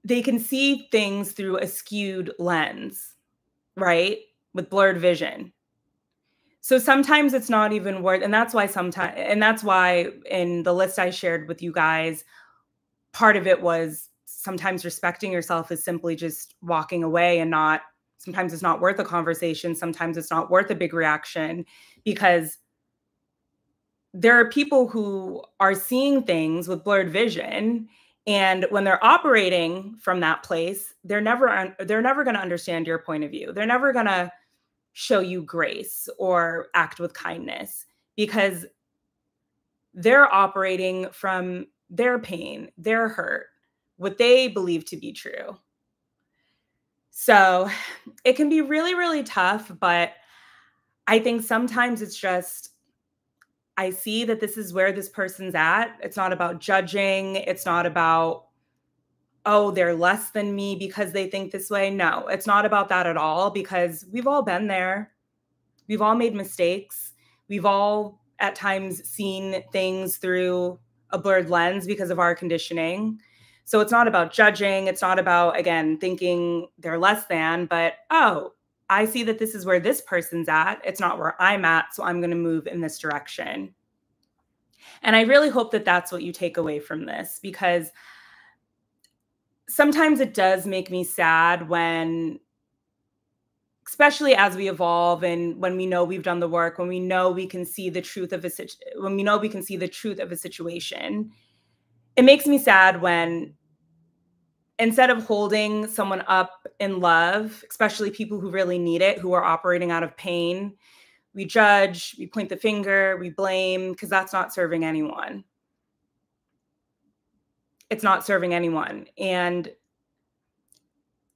they can see things through a skewed lens, right? With blurred vision. So sometimes it's not even worth, and that's why in the list I shared with you guys, part of it was sometimes respecting yourself is simply just walking away and sometimes it's not worth a conversation. Sometimes it's not worth a big reaction, because there are people who are seeing things with blurred vision. And when they're operating from that place, they're never going to understand your point of view. They're never going to show you grace or act with kindness, because they're operating from their pain, their hurt, what they believe to be true. So it can be really, really tough, but I think sometimes it's just, I see that this is where this person's at. It's not about judging. It's not about, oh, they're less than me because they think this way. No, it's not about that at all, because we've all been there. We've all made mistakes. We've all at times seen things through a blurred lens because of our conditioning. So it's not about judging. It's not about, again, thinking they're less than, but, oh, I see that this is where this person's at. It's not where I'm at, so I'm going to move in this direction. And I really hope that that's what you take away from this, because sometimes it does make me sad when, especially as we evolve and when we know we've done the work, when we know we can see the truth of a situation, it makes me sad when, instead of holding someone up in love, especially people who really need it, who are operating out of pain, we judge, we point the finger, we blame, because that's not serving anyone. It's not serving anyone. And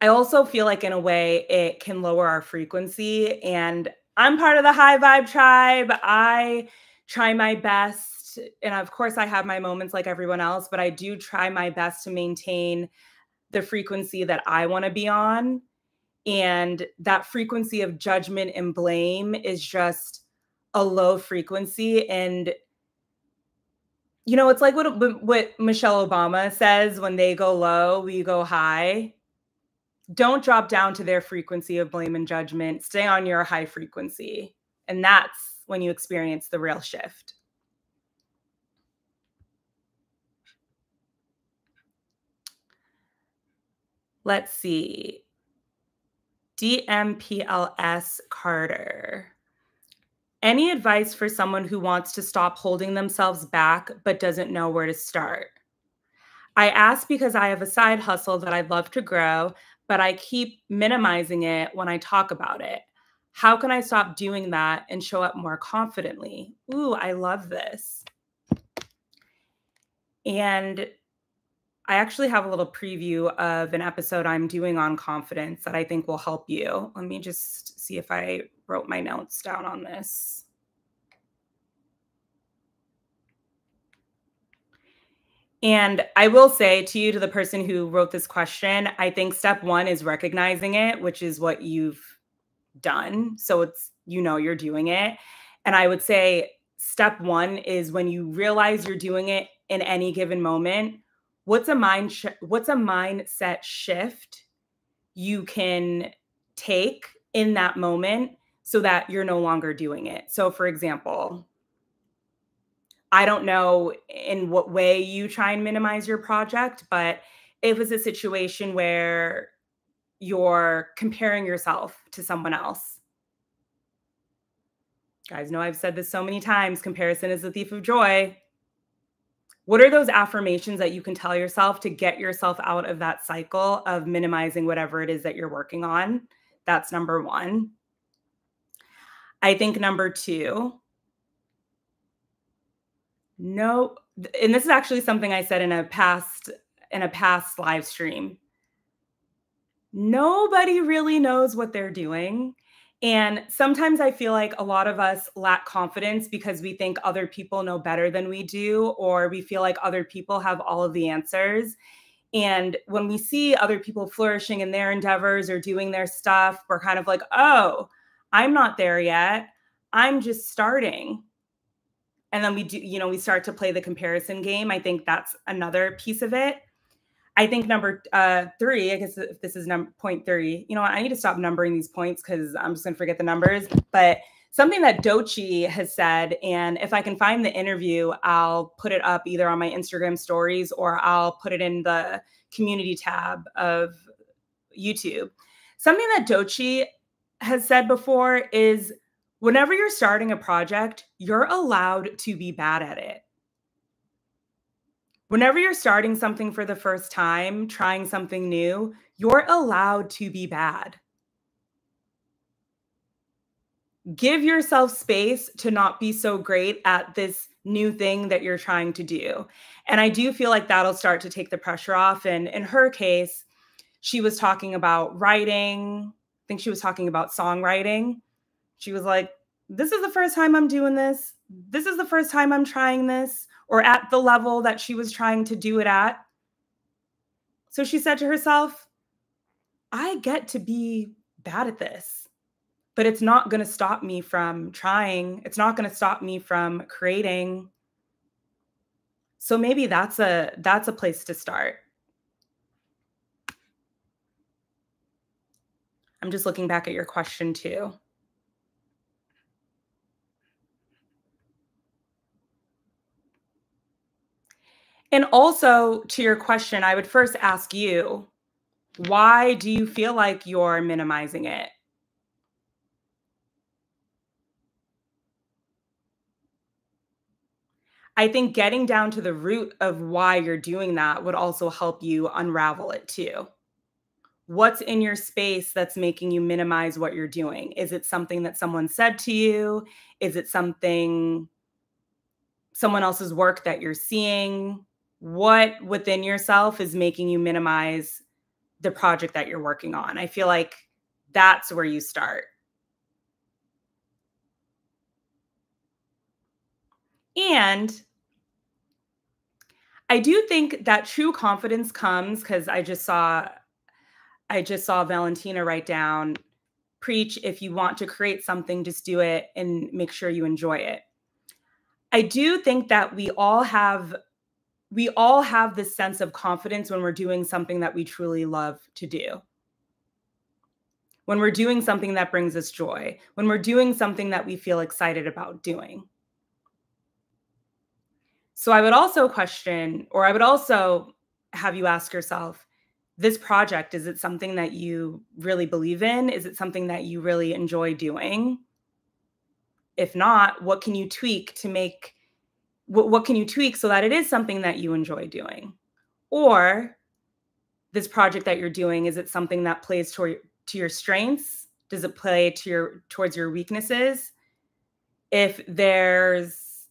I also feel like, in a way, it can lower our frequency. And I'm part of the high vibe tribe. I try my best. And of course, I have my moments like everyone else, but I do try my best to maintain the frequency that I want to be on. And that frequency of judgment and blame is just a low frequency. And, it's like what Michelle Obama says: when they go low, we go high. Don't drop down to their frequency of blame and judgment. Stay on your high frequency. And that's when you experience the real shift. Let's see. DMPLS Carter. Any advice for someone who wants to stop holding themselves back but doesn't know where to start? I ask because I have a side hustle that I'd love to grow, but I keep minimizing it when I talk about it. How can I stop doing that and show up more confidently? Ooh, I love this. And I actually have a little preview of an episode I'm doing on confidence that I think will help you. Let me just see if I wrote my notes down on this. And I will say to you, to the person who wrote this question, I think step one is recognizing it, which is what you've done. So it's, you know, you're doing it. And I would say step one is when you realize you're doing it in any given moment, what's a mindset shift you can take in that moment so that you're no longer doing it. So for example, I don't know in what way you try and minimize your project, but if it's a situation where you're comparing yourself to someone else. Guys know I've said this so many times, comparison is the thief of joy. What are those affirmations that you can tell yourself to get yourself out of that cycle of minimizing whatever it is that you're working on? That's number one. I think number two, no, and this is actually something I said in a past live stream. Nobody really knows what they're doing. And sometimes I feel like a lot of us lack confidence because we think other people know better than we do, or we feel like other people have all of the answers. And when we see other people flourishing in their endeavors or doing their stuff, we're kind of like, oh, I'm not there yet. I'm just starting. And then we do, you know, we start to play the comparison game. I think that's another piece of it. I think number three, I guess if this is point three, you know what, I need to stop numbering these points because I'm just going to forget the numbers. But something that Doechii has said, and if I can find the interview, I'll put it up either on my Instagram stories or I'll put it in the community tab of YouTube. Something that Doechii has said before is whenever you're starting a project, you're allowed to be bad at it. Whenever you're starting something for the first time, trying something new, you're allowed to be bad. Give yourself space to not be so great at this new thing that you're trying to do. And I do feel like that'll start to take the pressure off. And in her case, she was talking about writing. I think she was talking about songwriting. She was like, this is the first time I'm doing this. This is the first time I'm trying this, or at the level that she was trying to do it at. So she said to herself, I get to be bad at this, but it's not going to stop me from trying. It's not going to stop me from creating. So maybe that's a place to start. I'm just looking back at your question too. And also to your question, I would first ask you, why do you feel like you're minimizing it? I think getting down to the root of why you're doing that would also help you unravel it too. What's in your space that's making you minimize what you're doing? Is it something that someone said to you? Is it someone else's work that you're seeing? What within yourself is making you minimize the project that you're working on? I feel like that's where you start. And I do think that true confidence comes because I just saw Valentina write down, preach, if you want to create something, just do it and make sure you enjoy it. I do think that we all have this sense of confidence when we're doing something that we truly love to do. When we're doing something that brings us joy, when we're doing something that we feel excited about doing. So I would also have you ask yourself, this project, is it something that you really believe in? Is it something that you really enjoy doing? If not, what can you tweak to make, what can you tweak so that it is something that you enjoy doing? Or this project that you're doing, is it something that plays to your strengths? Does it play towards your weaknesses? If there's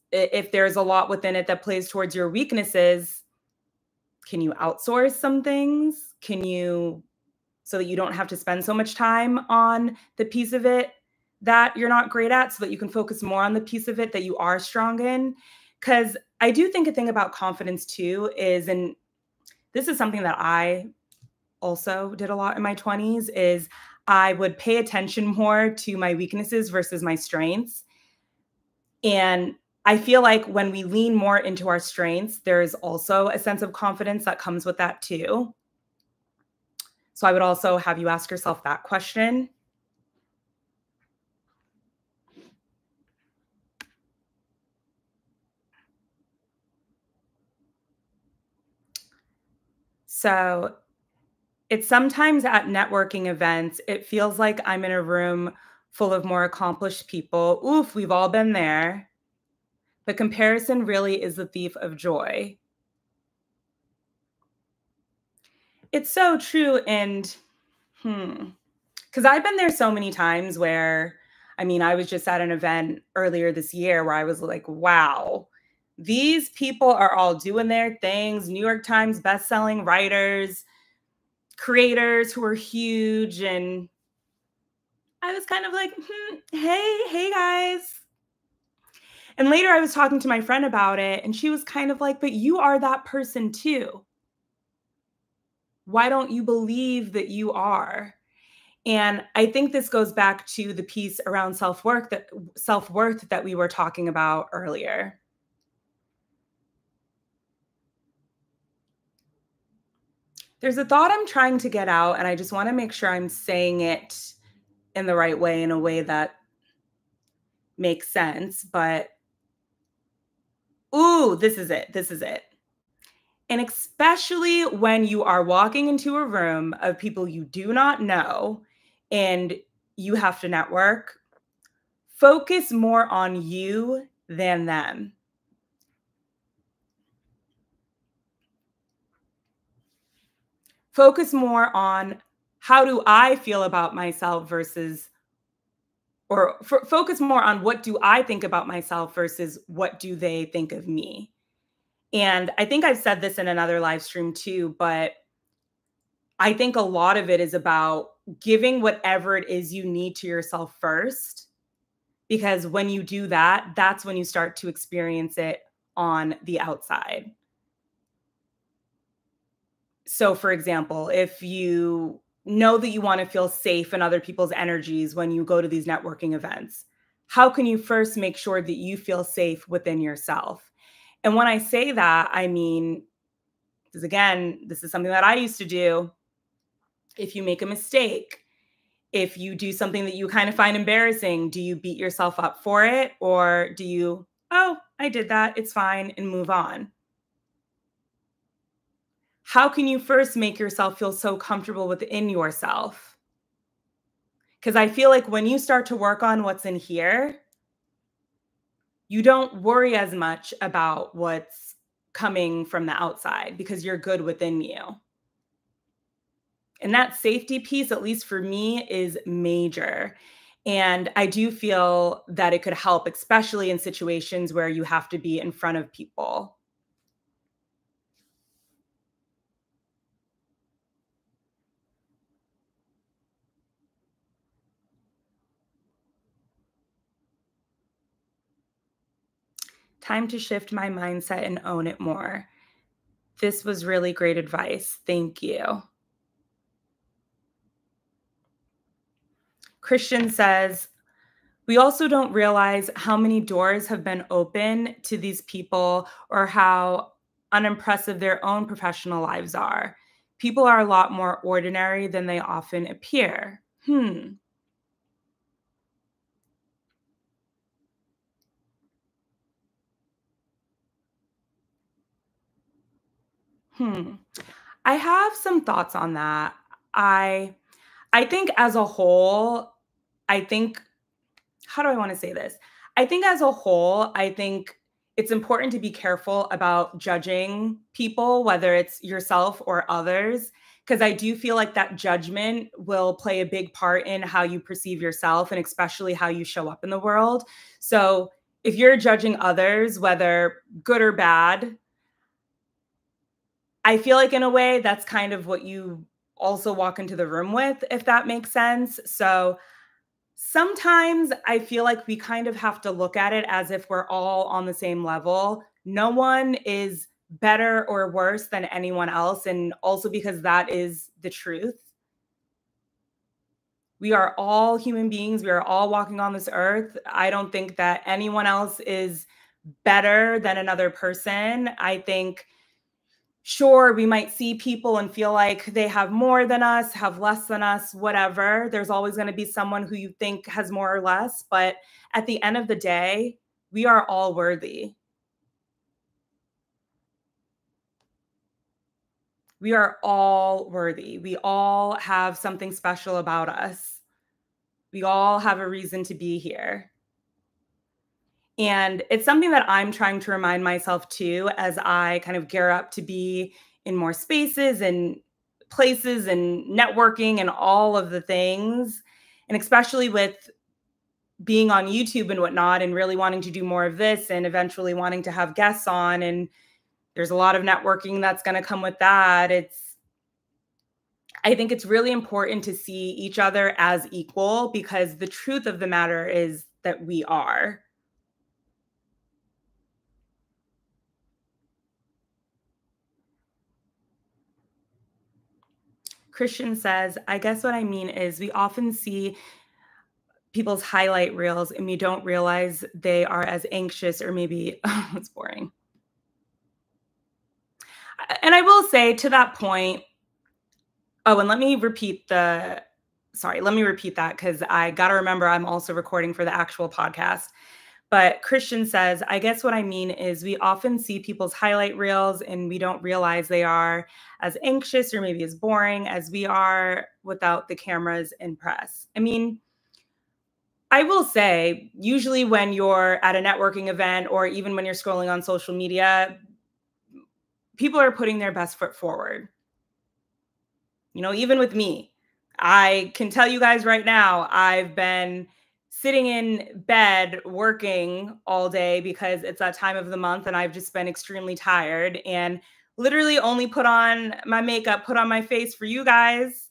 a lot within it that plays towards your weaknesses, can you outsource some things? So that you don't have to spend so much time on the piece of it that you're not great at, so that you can focus more on the piece of it that you are strong in? Because I do think a thing about confidence too is, and this is something that I also did a lot in my 20s, is I would pay attention more to my weaknesses versus my strengths. And I feel like when we lean more into our strengths, there's also a sense of confidence that comes with that too. So I would also have you ask yourself that question. So it's sometimes at networking events, it feels like I'm in a room full of more accomplished people. Oof, we've all been there. The comparison really is the thief of joy. It's so true. And because I've been there so many times where, I mean, I was just at an event earlier this year where I was like, wow, these people are all doing their things. New York Times bestselling writers, creators who are huge. And I was kind of like, hey guys. And later I was talking to my friend about it, and she was kind of like, but you are that person too. Why don't you believe that you are? And I think this goes back to the piece around self-worth that we were talking about earlier. There's a thought I'm trying to get out, and I just want to make sure I'm saying it in the right way, in a way that makes sense. But ooh, this is it. This is it. And especially when you are walking into a room of people you do not know and you have to network, focus more on you than them. Focus more on how do I feel about myself versus, or focus more on what do I think about myself versus what do they think of me. And I think I've said this in another live stream too, but I think a lot of it is about giving whatever it is you need to yourself first. Because when you do that, that's when you start to experience it on the outside. So, for example, if you know that you want to feel safe in other people's energies when you go to these networking events, how can you first make sure that you feel safe within yourself? And when I say that, I mean, because again, this is something that I used to do. If you make a mistake, if you do something that you kind of find embarrassing, do you beat yourself up for it? Or do you, oh, I did that, it's fine, and move on? How can you first make yourself feel so comfortable within yourself? Because I feel like when you start to work on what's in here, you don't worry as much about what's coming from the outside because you're good within you. And that safety piece, at least for me, is major. And I do feel that it could help, especially in situations where you have to be in front of people. Time to shift my mindset and own it more. This was really great advice. Thank you. Christian says, we also don't realize how many doors have been open to these people or how unimpressive their own professional lives are. People are a lot more ordinary than they often appear. Hmm. I have some thoughts on that. I I think as a whole, I think, how do I want to say this? I think as a whole, I think it's important to be careful about judging people, whether it's yourself or others, because I do feel like that judgment will play a big part in how you perceive yourself and especially how you show up in the world. So if you're judging others, whether good or bad, I feel like in a way that's kind of what you also walk into the room with, if that makes sense. So Sometimes I feel like we kind of have to look at it as if we're all on the same level. No one is better or worse than anyone else. And also because that is the truth. We are all human beings. We are all walking on this earth. I don't think that anyone else is better than another person. I think, sure, we might see people and feel like they have more than us, have less than us, whatever. There's always going to be someone who you think has more or less. But at the end of the day, we are all worthy. We are all worthy. We all have something special about us. We all have a reason to be here. And it's something that I'm trying to remind myself too as I kind of gear up to be in more spaces and places and networking and all of the things. And especially with being on YouTube and whatnot, and really wanting to do more of this and eventually wanting to have guests on. And there's a lot of networking that's going to come with that. I think it's really important to see each other as equal because the truth of the matter is that we are. Christian says, I guess what I mean is we often see people's highlight reels and we don't realize they are as anxious or maybe it's boring. And I will say to that point, oh, and let me repeat that because I got to remember I'm also recording for the actual podcast. But Christian says, I guess what I mean is we often see people's highlight reels and we don't realize they are as anxious or maybe as boring as we are without the cameras and press. I mean, I will say, usually when you're at a networking event or even when you're scrolling on social media, people are putting their best foot forward. You know, even with me, I can tell you guys right now, I've been sitting in bed working all day because it's that time of the month and I've just been extremely tired and literally only put on my makeup, put on my face for you guys.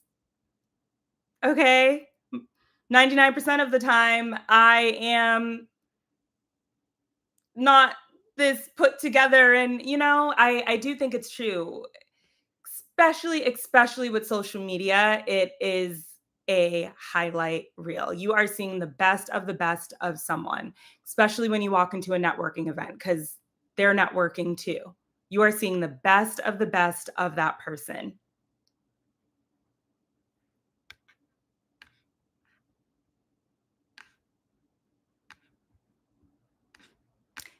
Okay. 99% of the time, I am not this put together. And, you know, I do think it's true, especially with social media. It is a highlight reel. You are seeing the best of someone, especially when you walk into a networking event, because they're networking too. You are seeing the best of that person.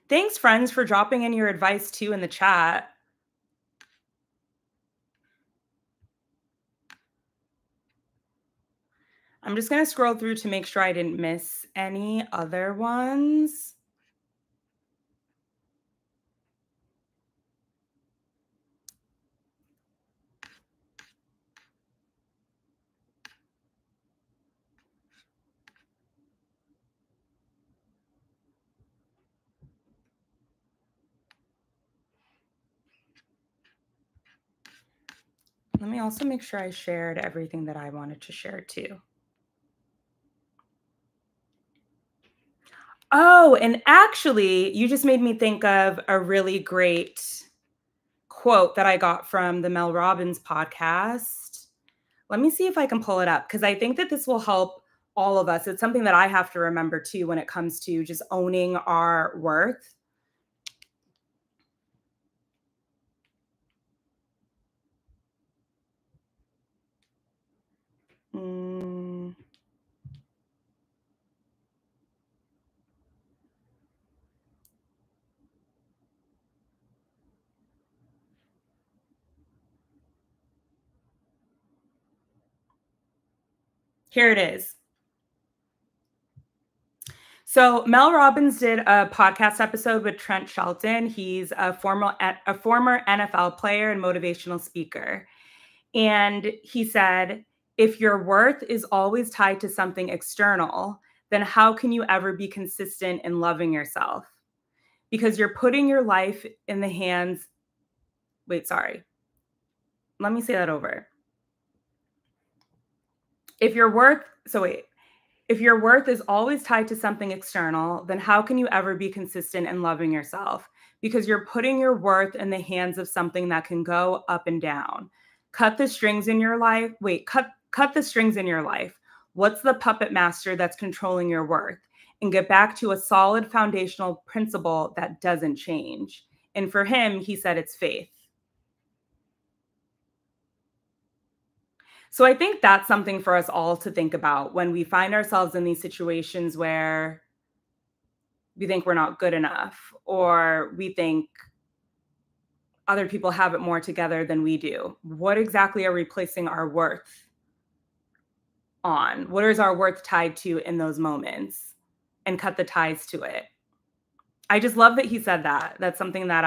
Thanks, friends, for dropping in your advice too in the chat. I'm just going to scroll through to make sure I didn't miss any other ones. Let me also make sure I shared everything that I wanted to share too. Oh, and actually, you just made me think of a really great quote that I got from the Mel Robbins podcast. Let me see if I can pull it up because I think that this will help all of us. It's something that I have to remember too when it comes to just owning our worth. Here it is. So Mel Robbins did a podcast episode with Trent Shelton. He's a former NFL player and motivational speaker. And he said, if your worth is always tied to something external, then how can you ever be consistent in loving yourself? Because you're putting your life in the hands. Wait, sorry. Let me say that over. If your worth, so wait. If your worth is always tied to something external, then how can you ever be consistent in loving yourself? Because you're putting your worth in the hands of something that can go up and down. Cut the strings in your life. Wait, cut the strings in your life. What's the puppet master that's controlling your worth? And get back to a solid foundational principle that doesn't change. And for him, he said it's faith. So I think that's something for us all to think about when we find ourselves in these situations where we think we're not good enough, or we think other people have it more together than we do. What exactly are we placing our worth on? What is our worth tied to in those moments? And cut the ties to it. I just love that he said that. That's something that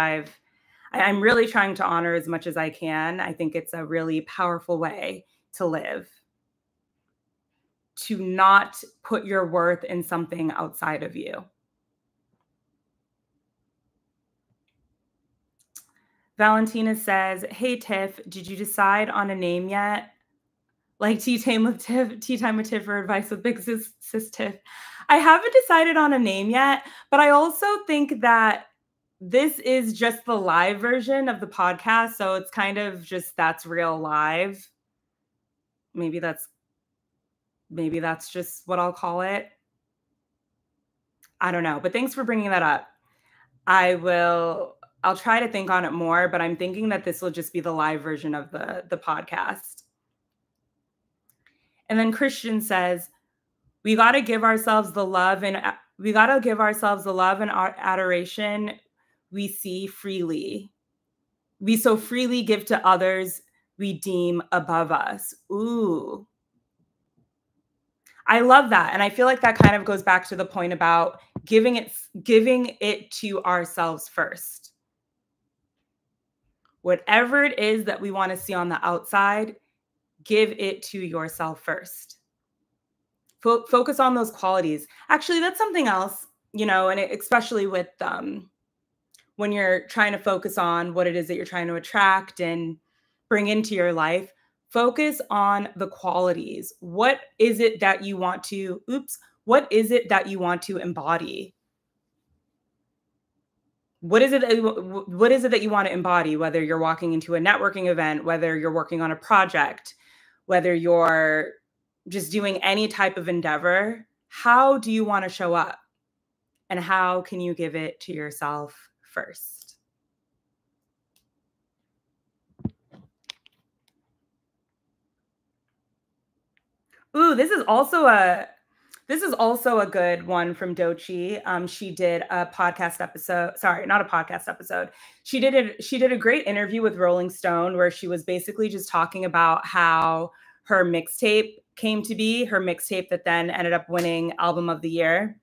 I'm really trying to honor as much as I can. I think it's a really powerful way to live, to not put your worth in something outside of you. Valentina says, hey, Tiff, did you decide on a name yet? Like tea time with Tiff or advice with Big Sis Tiff. I haven't decided on a name yet, but I also think that this is just the live version of the podcast. So it's kind of just that's real live. Maybe that's just what I'll call it. I don't know, but thanks for bringing that up. I'll try to think on it more, but I'm thinking that this will just be the live version of the podcast. And then Christian says, we got to give ourselves the love and adoration we see freely. We so freely give to others we deem above us. Ooh. I love that. And I feel like that kind of goes back to the point about giving it to ourselves first. Whatever it is that we want to see on the outside, give it to yourself first. Focus on those qualities. Actually, that's something else, and especially with when you're trying to focus on what it is that you're trying to attract and bring into your life, focus on the qualities. What is it that you want to embody? What is it that you want to embody, whether you're walking into a networking event, whether you're working on a project, whether you're just doing any type of endeavor? How do you want to show up? And how can you give it to yourself first? Ooh, this is also a good one from Doechii. She did a podcast episode. Sorry, not a podcast episode. She did a great interview with Rolling Stone where she was basically just talking about how her mixtape came to be, her mixtape that then ended up winning Album of the Year.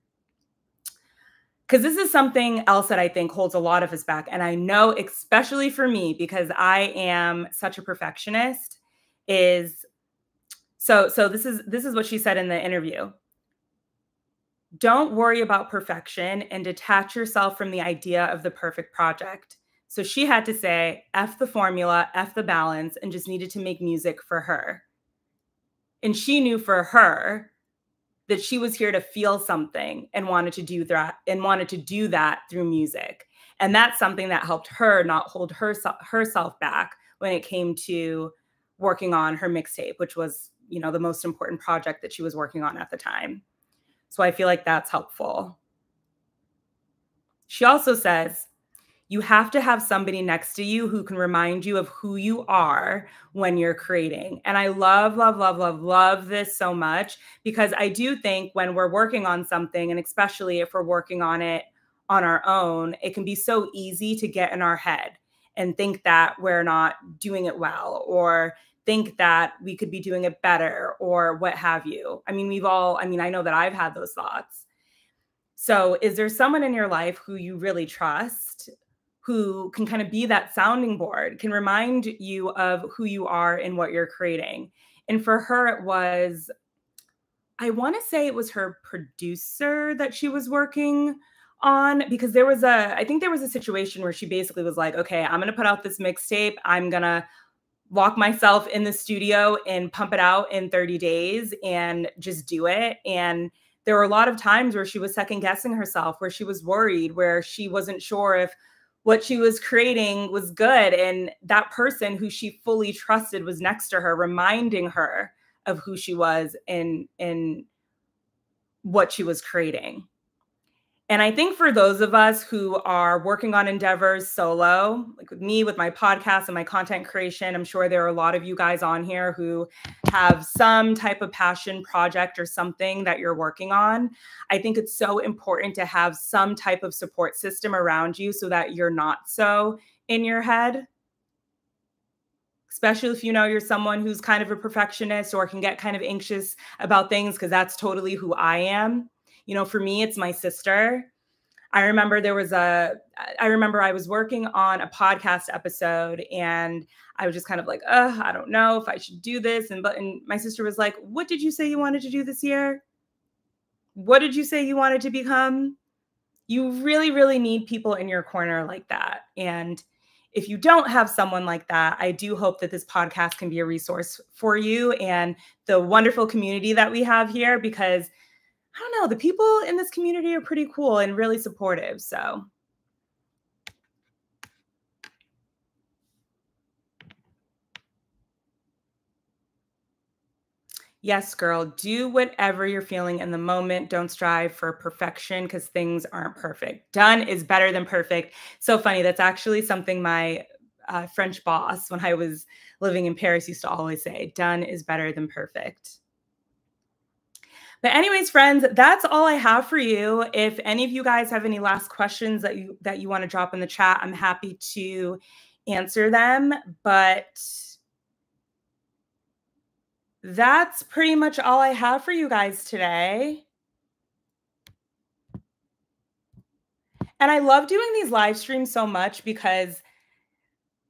Because this is something else that I think holds a lot of us back. And I know, especially for me, because I am such a perfectionist, is so this is what she said in the interview. Don't worry about perfection and detach yourself from the idea of the perfect project. So she had to say, F the formula, F the balance, and just needed to make music for her. And she knew for her that she was here to feel something and wanted to do that through music. And that's something that helped her not hold herself back when it came to working on her mixtape, which was, the most important project that she was working on at the time. So I feel like that's helpful. She also says, you have to have somebody next to you who can remind you of who you are when you're creating. And I love, love, love, love, love this so much, because I do think when we're working on something, and especially if we're working on it on our own, it can be so easy to get in our head and think that we're not doing it well, or think that we could be doing it better, or what have you. I know that I've had those thoughts. So is there someone in your life who you really trust, who can kind of be that sounding board, can remind you of who you are and what you're creating? And for her, it was, I want to say it was her producer that she was working on, because I think there was a situation where she basically was like, okay, I'm going to put out this mixtape. I'm going to lock myself in the studio and pump it out in 30 days and just do it. And there were a lot of times where she was second guessing herself, where she was worried, where she wasn't sure if what she was creating was good. And that person who she fully trusted was next to her, reminding her of who she was and what she was creating. And I think for those of us who are working on endeavors solo, like with me, with my podcast and my content creation, I'm sure there are a lot of you guys on here who have some type of passion project or something that you're working on. I think it's so important to have some type of support system around you so that you're not so in your head. Especially if you know you're someone who's kind of a perfectionist or can get kind of anxious about things, because that's totally who I am. You know, for me, it's my sister. I remember I was working on a podcast episode and I was just kind of like, I don't know if I should do this. And my sister was like, what did you say you wanted to do this year? What did you say you wanted to become? You really, really need people in your corner like that. And if you don't have someone like that, I do hope that this podcast can be a resource for you and the wonderful community that we have here, because I don't know, the people in this community are pretty cool and really supportive. So yes, girl, do whatever you're feeling in the moment. Don't strive for perfection because things aren't perfect. Done is better than perfect. So funny. That's actually something my French boss, when I was living in Paris, used to always say, done is better than perfect. But anyways, friends, that's all I have for you. If any of you guys have any last questions that you want to drop in the chat, I'm happy to answer them. But that's pretty much all I have for you guys today. And I love doing these live streams so much because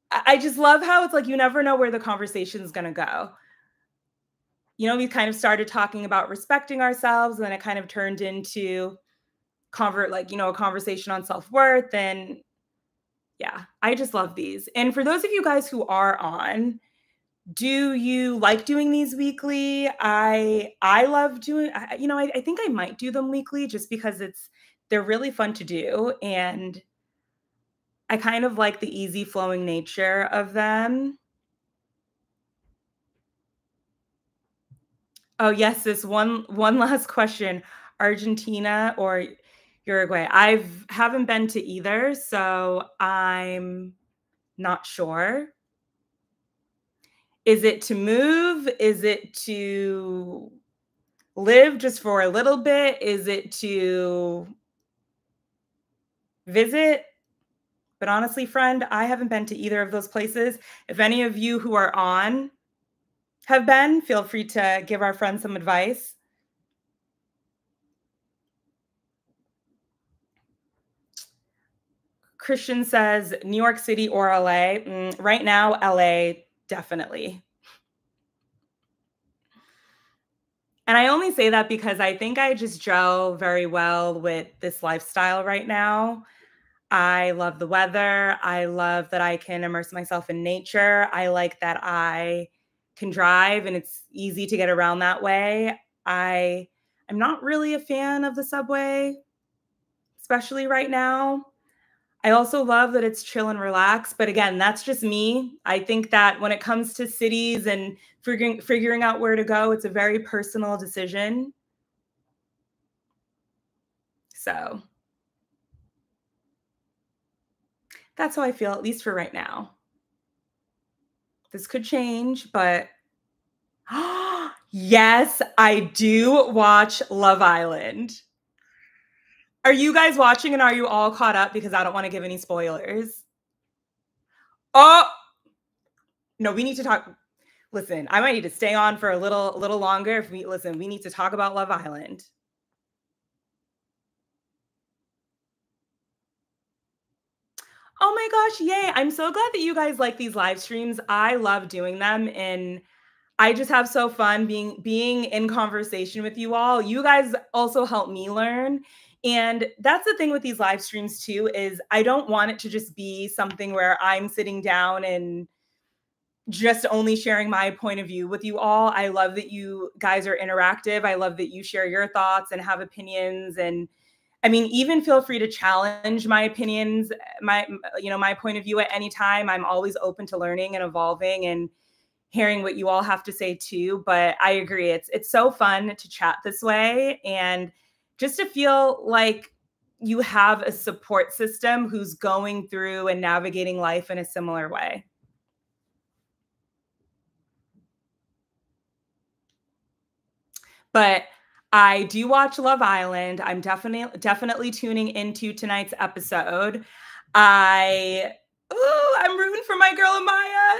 I just love how it's like you never know where the conversation is going to go. You know, we kind of started talking about respecting ourselves, and then it kind of turned into a conversation on self-worth. And yeah, I just love these. And for those of you guys who are on, do you like doing these weekly? I love doing, I think I might do them weekly just because they're really fun to do. And I kind of like the easy flowing nature of them. Oh, yes, this one last question. Argentina or Uruguay? Haven't been to either, so I'm not sure. Is it to move? Is it to live just for a little bit? Is it to visit? But honestly, friend, I haven't been to either of those places. If any of you who are on have been, feel free to give our friends some advice. Christian says New York City or LA. Right now, LA, definitely. And I only say that because I think I just gel very well with this lifestyle right now. I love the weather. I love that I can immerse myself in nature. I like that I can drive and it's easy to get around that way. I'm not really a fan of the subway, especially right now. I also love that it's chill and relaxed. But again, that's just me. I think that when it comes to cities and figuring out where to go, it's a very personal decision. So that's how I feel, at least for right now. This could change, but yes, I do watch Love Island. Are you guys watching and are you all caught up? Because I don't want to give any spoilers. Oh, no, we need to talk. Listen, I might need to stay on for a little longer. We need to talk about Love Island. Oh my gosh, yay. I'm so glad that you guys like these live streams. I love doing them and I just have so fun being in conversation with you all. You guys also help me learn. And that's the thing with these live streams too, is I don't want it to just be something where I'm sitting down and just only sharing my point of view with you all. I love that you guys are interactive. I love that you share your thoughts and have opinions. And I mean, even feel free to challenge my opinions, my point of view at any time. I'm always open to learning and evolving and hearing what you all have to say too. But I agree. It's so fun to chat this way and just to feel like you have a support system who's going through and navigating life in a similar way. But I do watch Love Island. I'm definitely tuning into tonight's episode. I'm rooting for my girl Amaya.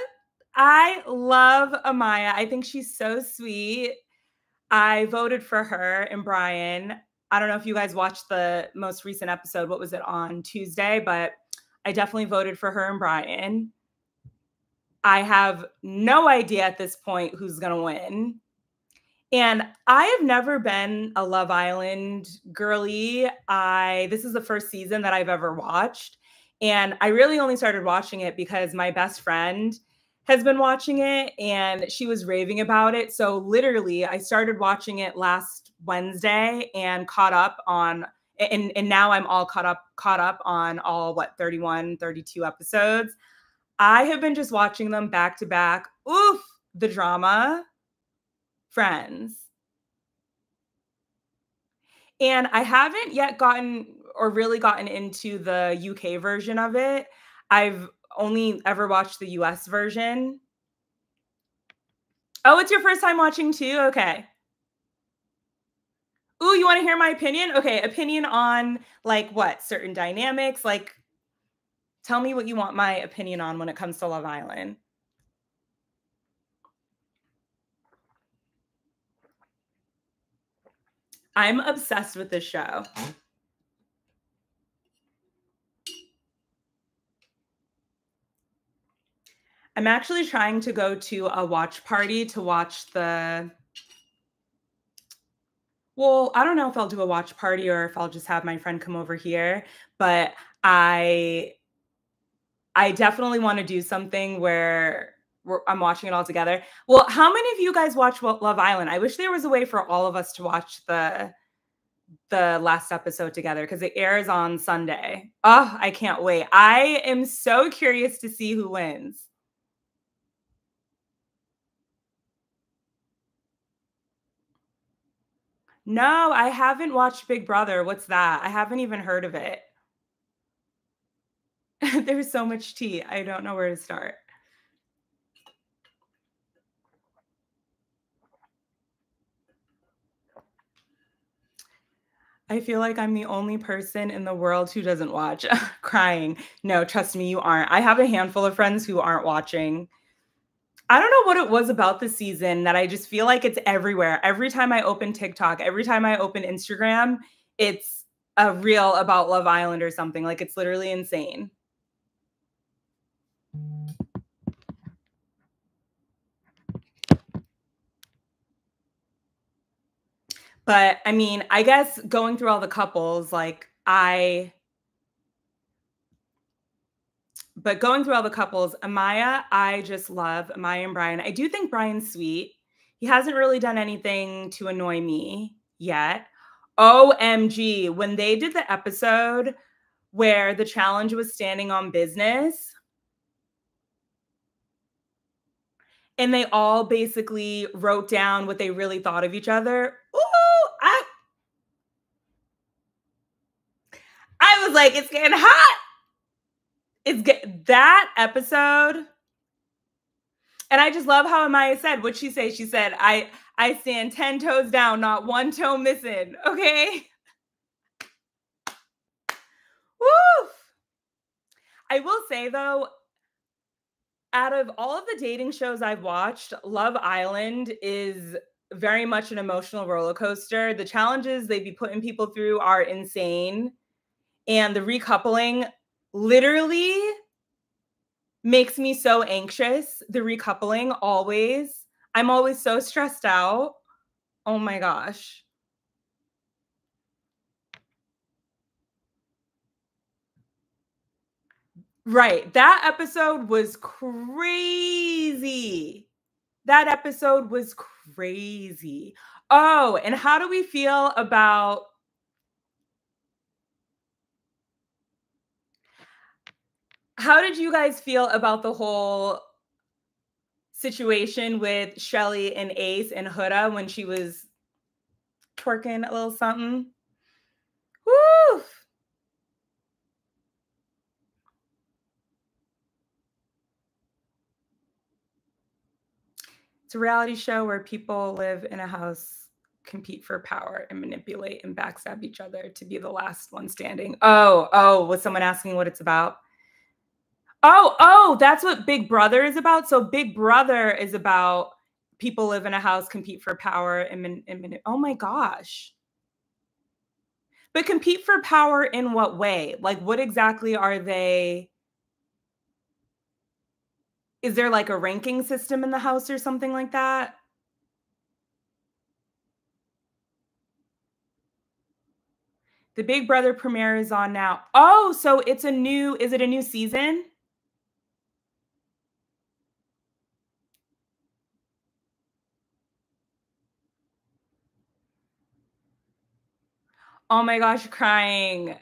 I love Amaya. I think she's so sweet. I voted for her and Brian. I don't know if you guys watched the most recent episode. What was it, on Tuesday? But I definitely voted for her and Brian. I have no idea at this point who's going to win. And I have never been a Love Island girly. This is the first season that I've ever watched. And I really only started watching it because my best friend has been watching it and she was raving about it. So literally I started watching it last Wednesday and caught up on and now I'm all caught up on all 31, 32 episodes. I have been just watching them back to back. Oof, the drama. Friends. And I haven't yet gotten into the UK version of it. I've only ever watched the US version. Oh, it's your first time watching too? Okay. Ooh, you want to hear my opinion? Okay, opinion on like what? Certain dynamics? Like, tell me what you want my opinion on when it comes to Love Island. I'm obsessed with this show. I'm actually trying to go to a watch party to watch I don't know if I'll do a watch party or if I'll just have my friend come over here, but I definitely want to do something where I'm watching it all together. Well, how many of you guys watch Love Island? I wish there was a way for all of us to watch the last episode together because it airs on Sunday. Oh, I can't wait. I am so curious to see who wins. No, I haven't watched Big Brother. What's that? I haven't even heard of it. There's so much tea. I don't know where to start. I feel like I'm the only person in the world who doesn't watch. Crying. No, trust me, you aren't. I have a handful of friends who aren't watching. I don't know what it was about the season that I just feel like it's everywhere. Every time I open TikTok, every time I open Instagram, it's a reel about Love Island or something. Like, it's literally insane. But I mean, I guess going through all the couples, Amaya, I just love Amaya and Brian. I do think Brian's sweet. He hasn't really done anything to annoy me yet. OMG, when they did the episode where the challenge was standing on business and they all basically wrote down what they really thought of each other. Ooh, I was like, it's getting hot. That episode. And I just love how Amaya said, what'd she say? She said, I stand 10 toes down, not one toe missing. Okay. Woo! I will say though, out of all of the dating shows I've watched, Love Island is very much an emotional roller coaster. The challenges they be putting people through are insane. And the recoupling literally makes me so anxious. The recoupling always. I'm always so stressed out. Oh my gosh. Right. That episode was crazy. That episode was crazy. Oh, and how do we feel about how did you guys feel about the whole situation with Shelly and Ace and Huda when she was twerking a little something? Woo! It's a reality show where people live in a house, compete for power, and manipulate and backstab each other to be the last one standing. Oh, was someone asking what it's about? Oh, that's what Big Brother is about. So Big Brother is about people live in a house, compete for power, oh my gosh. But compete for power in what way? Like, what exactly are they? Is there like a ranking system in the house or something like that? The Big Brother premiere is on now. Oh, so is it a new season? Oh my gosh, crying.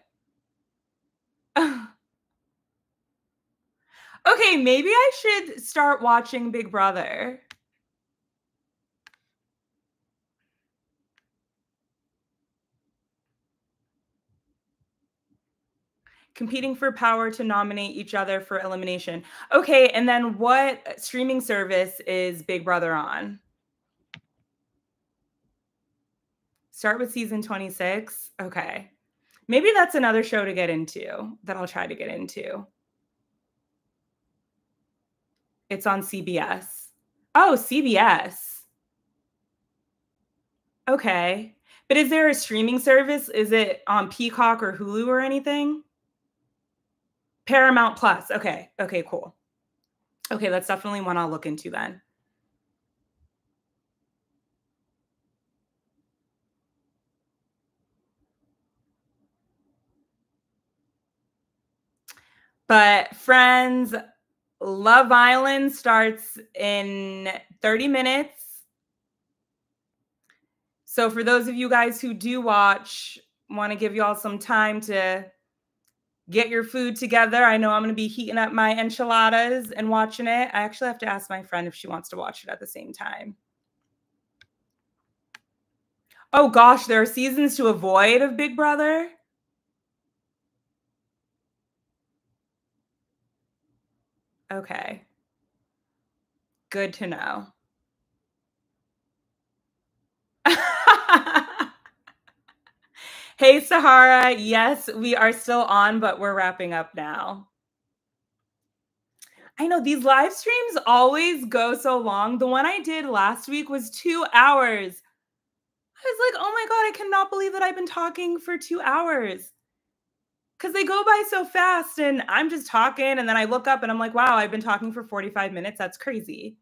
Okay, maybe I should start watching Big Brother. Competing for power to nominate each other for elimination. Okay, and then what streaming service is Big Brother on? Start with season 26. Okay. Maybe that's another show to get into that I'll try to get into. It's on CBS. Oh, CBS. Okay. But is there a streaming service? Is it on Peacock or Hulu or anything? Paramount Plus. Okay. Okay, cool. Okay, that's definitely one I'll look into then. But friends, Love Island starts in 30 minutes. So for those of you guys who do watch, want to give you all some time to get your food together. I know I'm going to be heating up my enchiladas and watching it. I actually have to ask my friend if she wants to watch it at the same time. Oh gosh, there are seasons to avoid of Big Brother. Okay. Good to know. Hey, Sahara. Yes, we are still on, but we're wrapping up now. I know these live streams always go so long. The one I did last week was 2 hours. I was like, oh my God, I cannot believe that I've been talking for 2 hours. Because they go by so fast and I'm just talking. And then I look up and I'm like, wow, I've been talking for 45 minutes. That's crazy.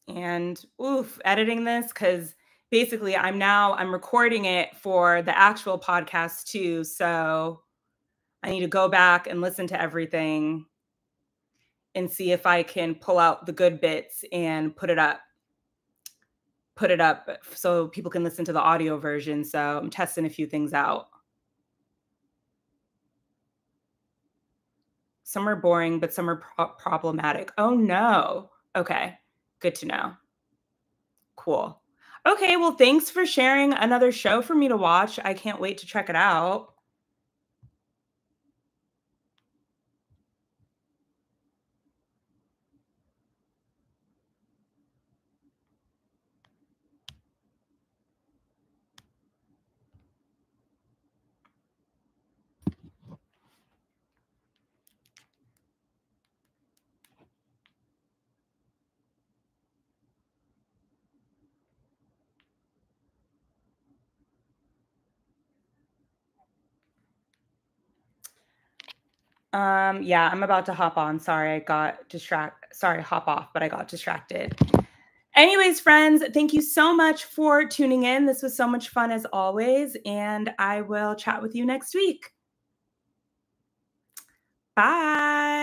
And oof, editing this because basically I'm recording it for the actual podcast too. So I need to go back and listen to everything and see if I can pull out the good bits and put it up so people can listen to the audio version. So I'm testing a few things out. Some are boring, but some are problematic. Oh no. Okay. Good to know. Cool. Okay, well, thanks for sharing another show for me to watch. I can't wait to check it out. Yeah, I'm about to hop on. Sorry, I got distracted. Sorry, hop off, but I got distracted. Anyways, friends, thank you so much for tuning in. This was so much fun as always, and I will chat with you next week. Bye.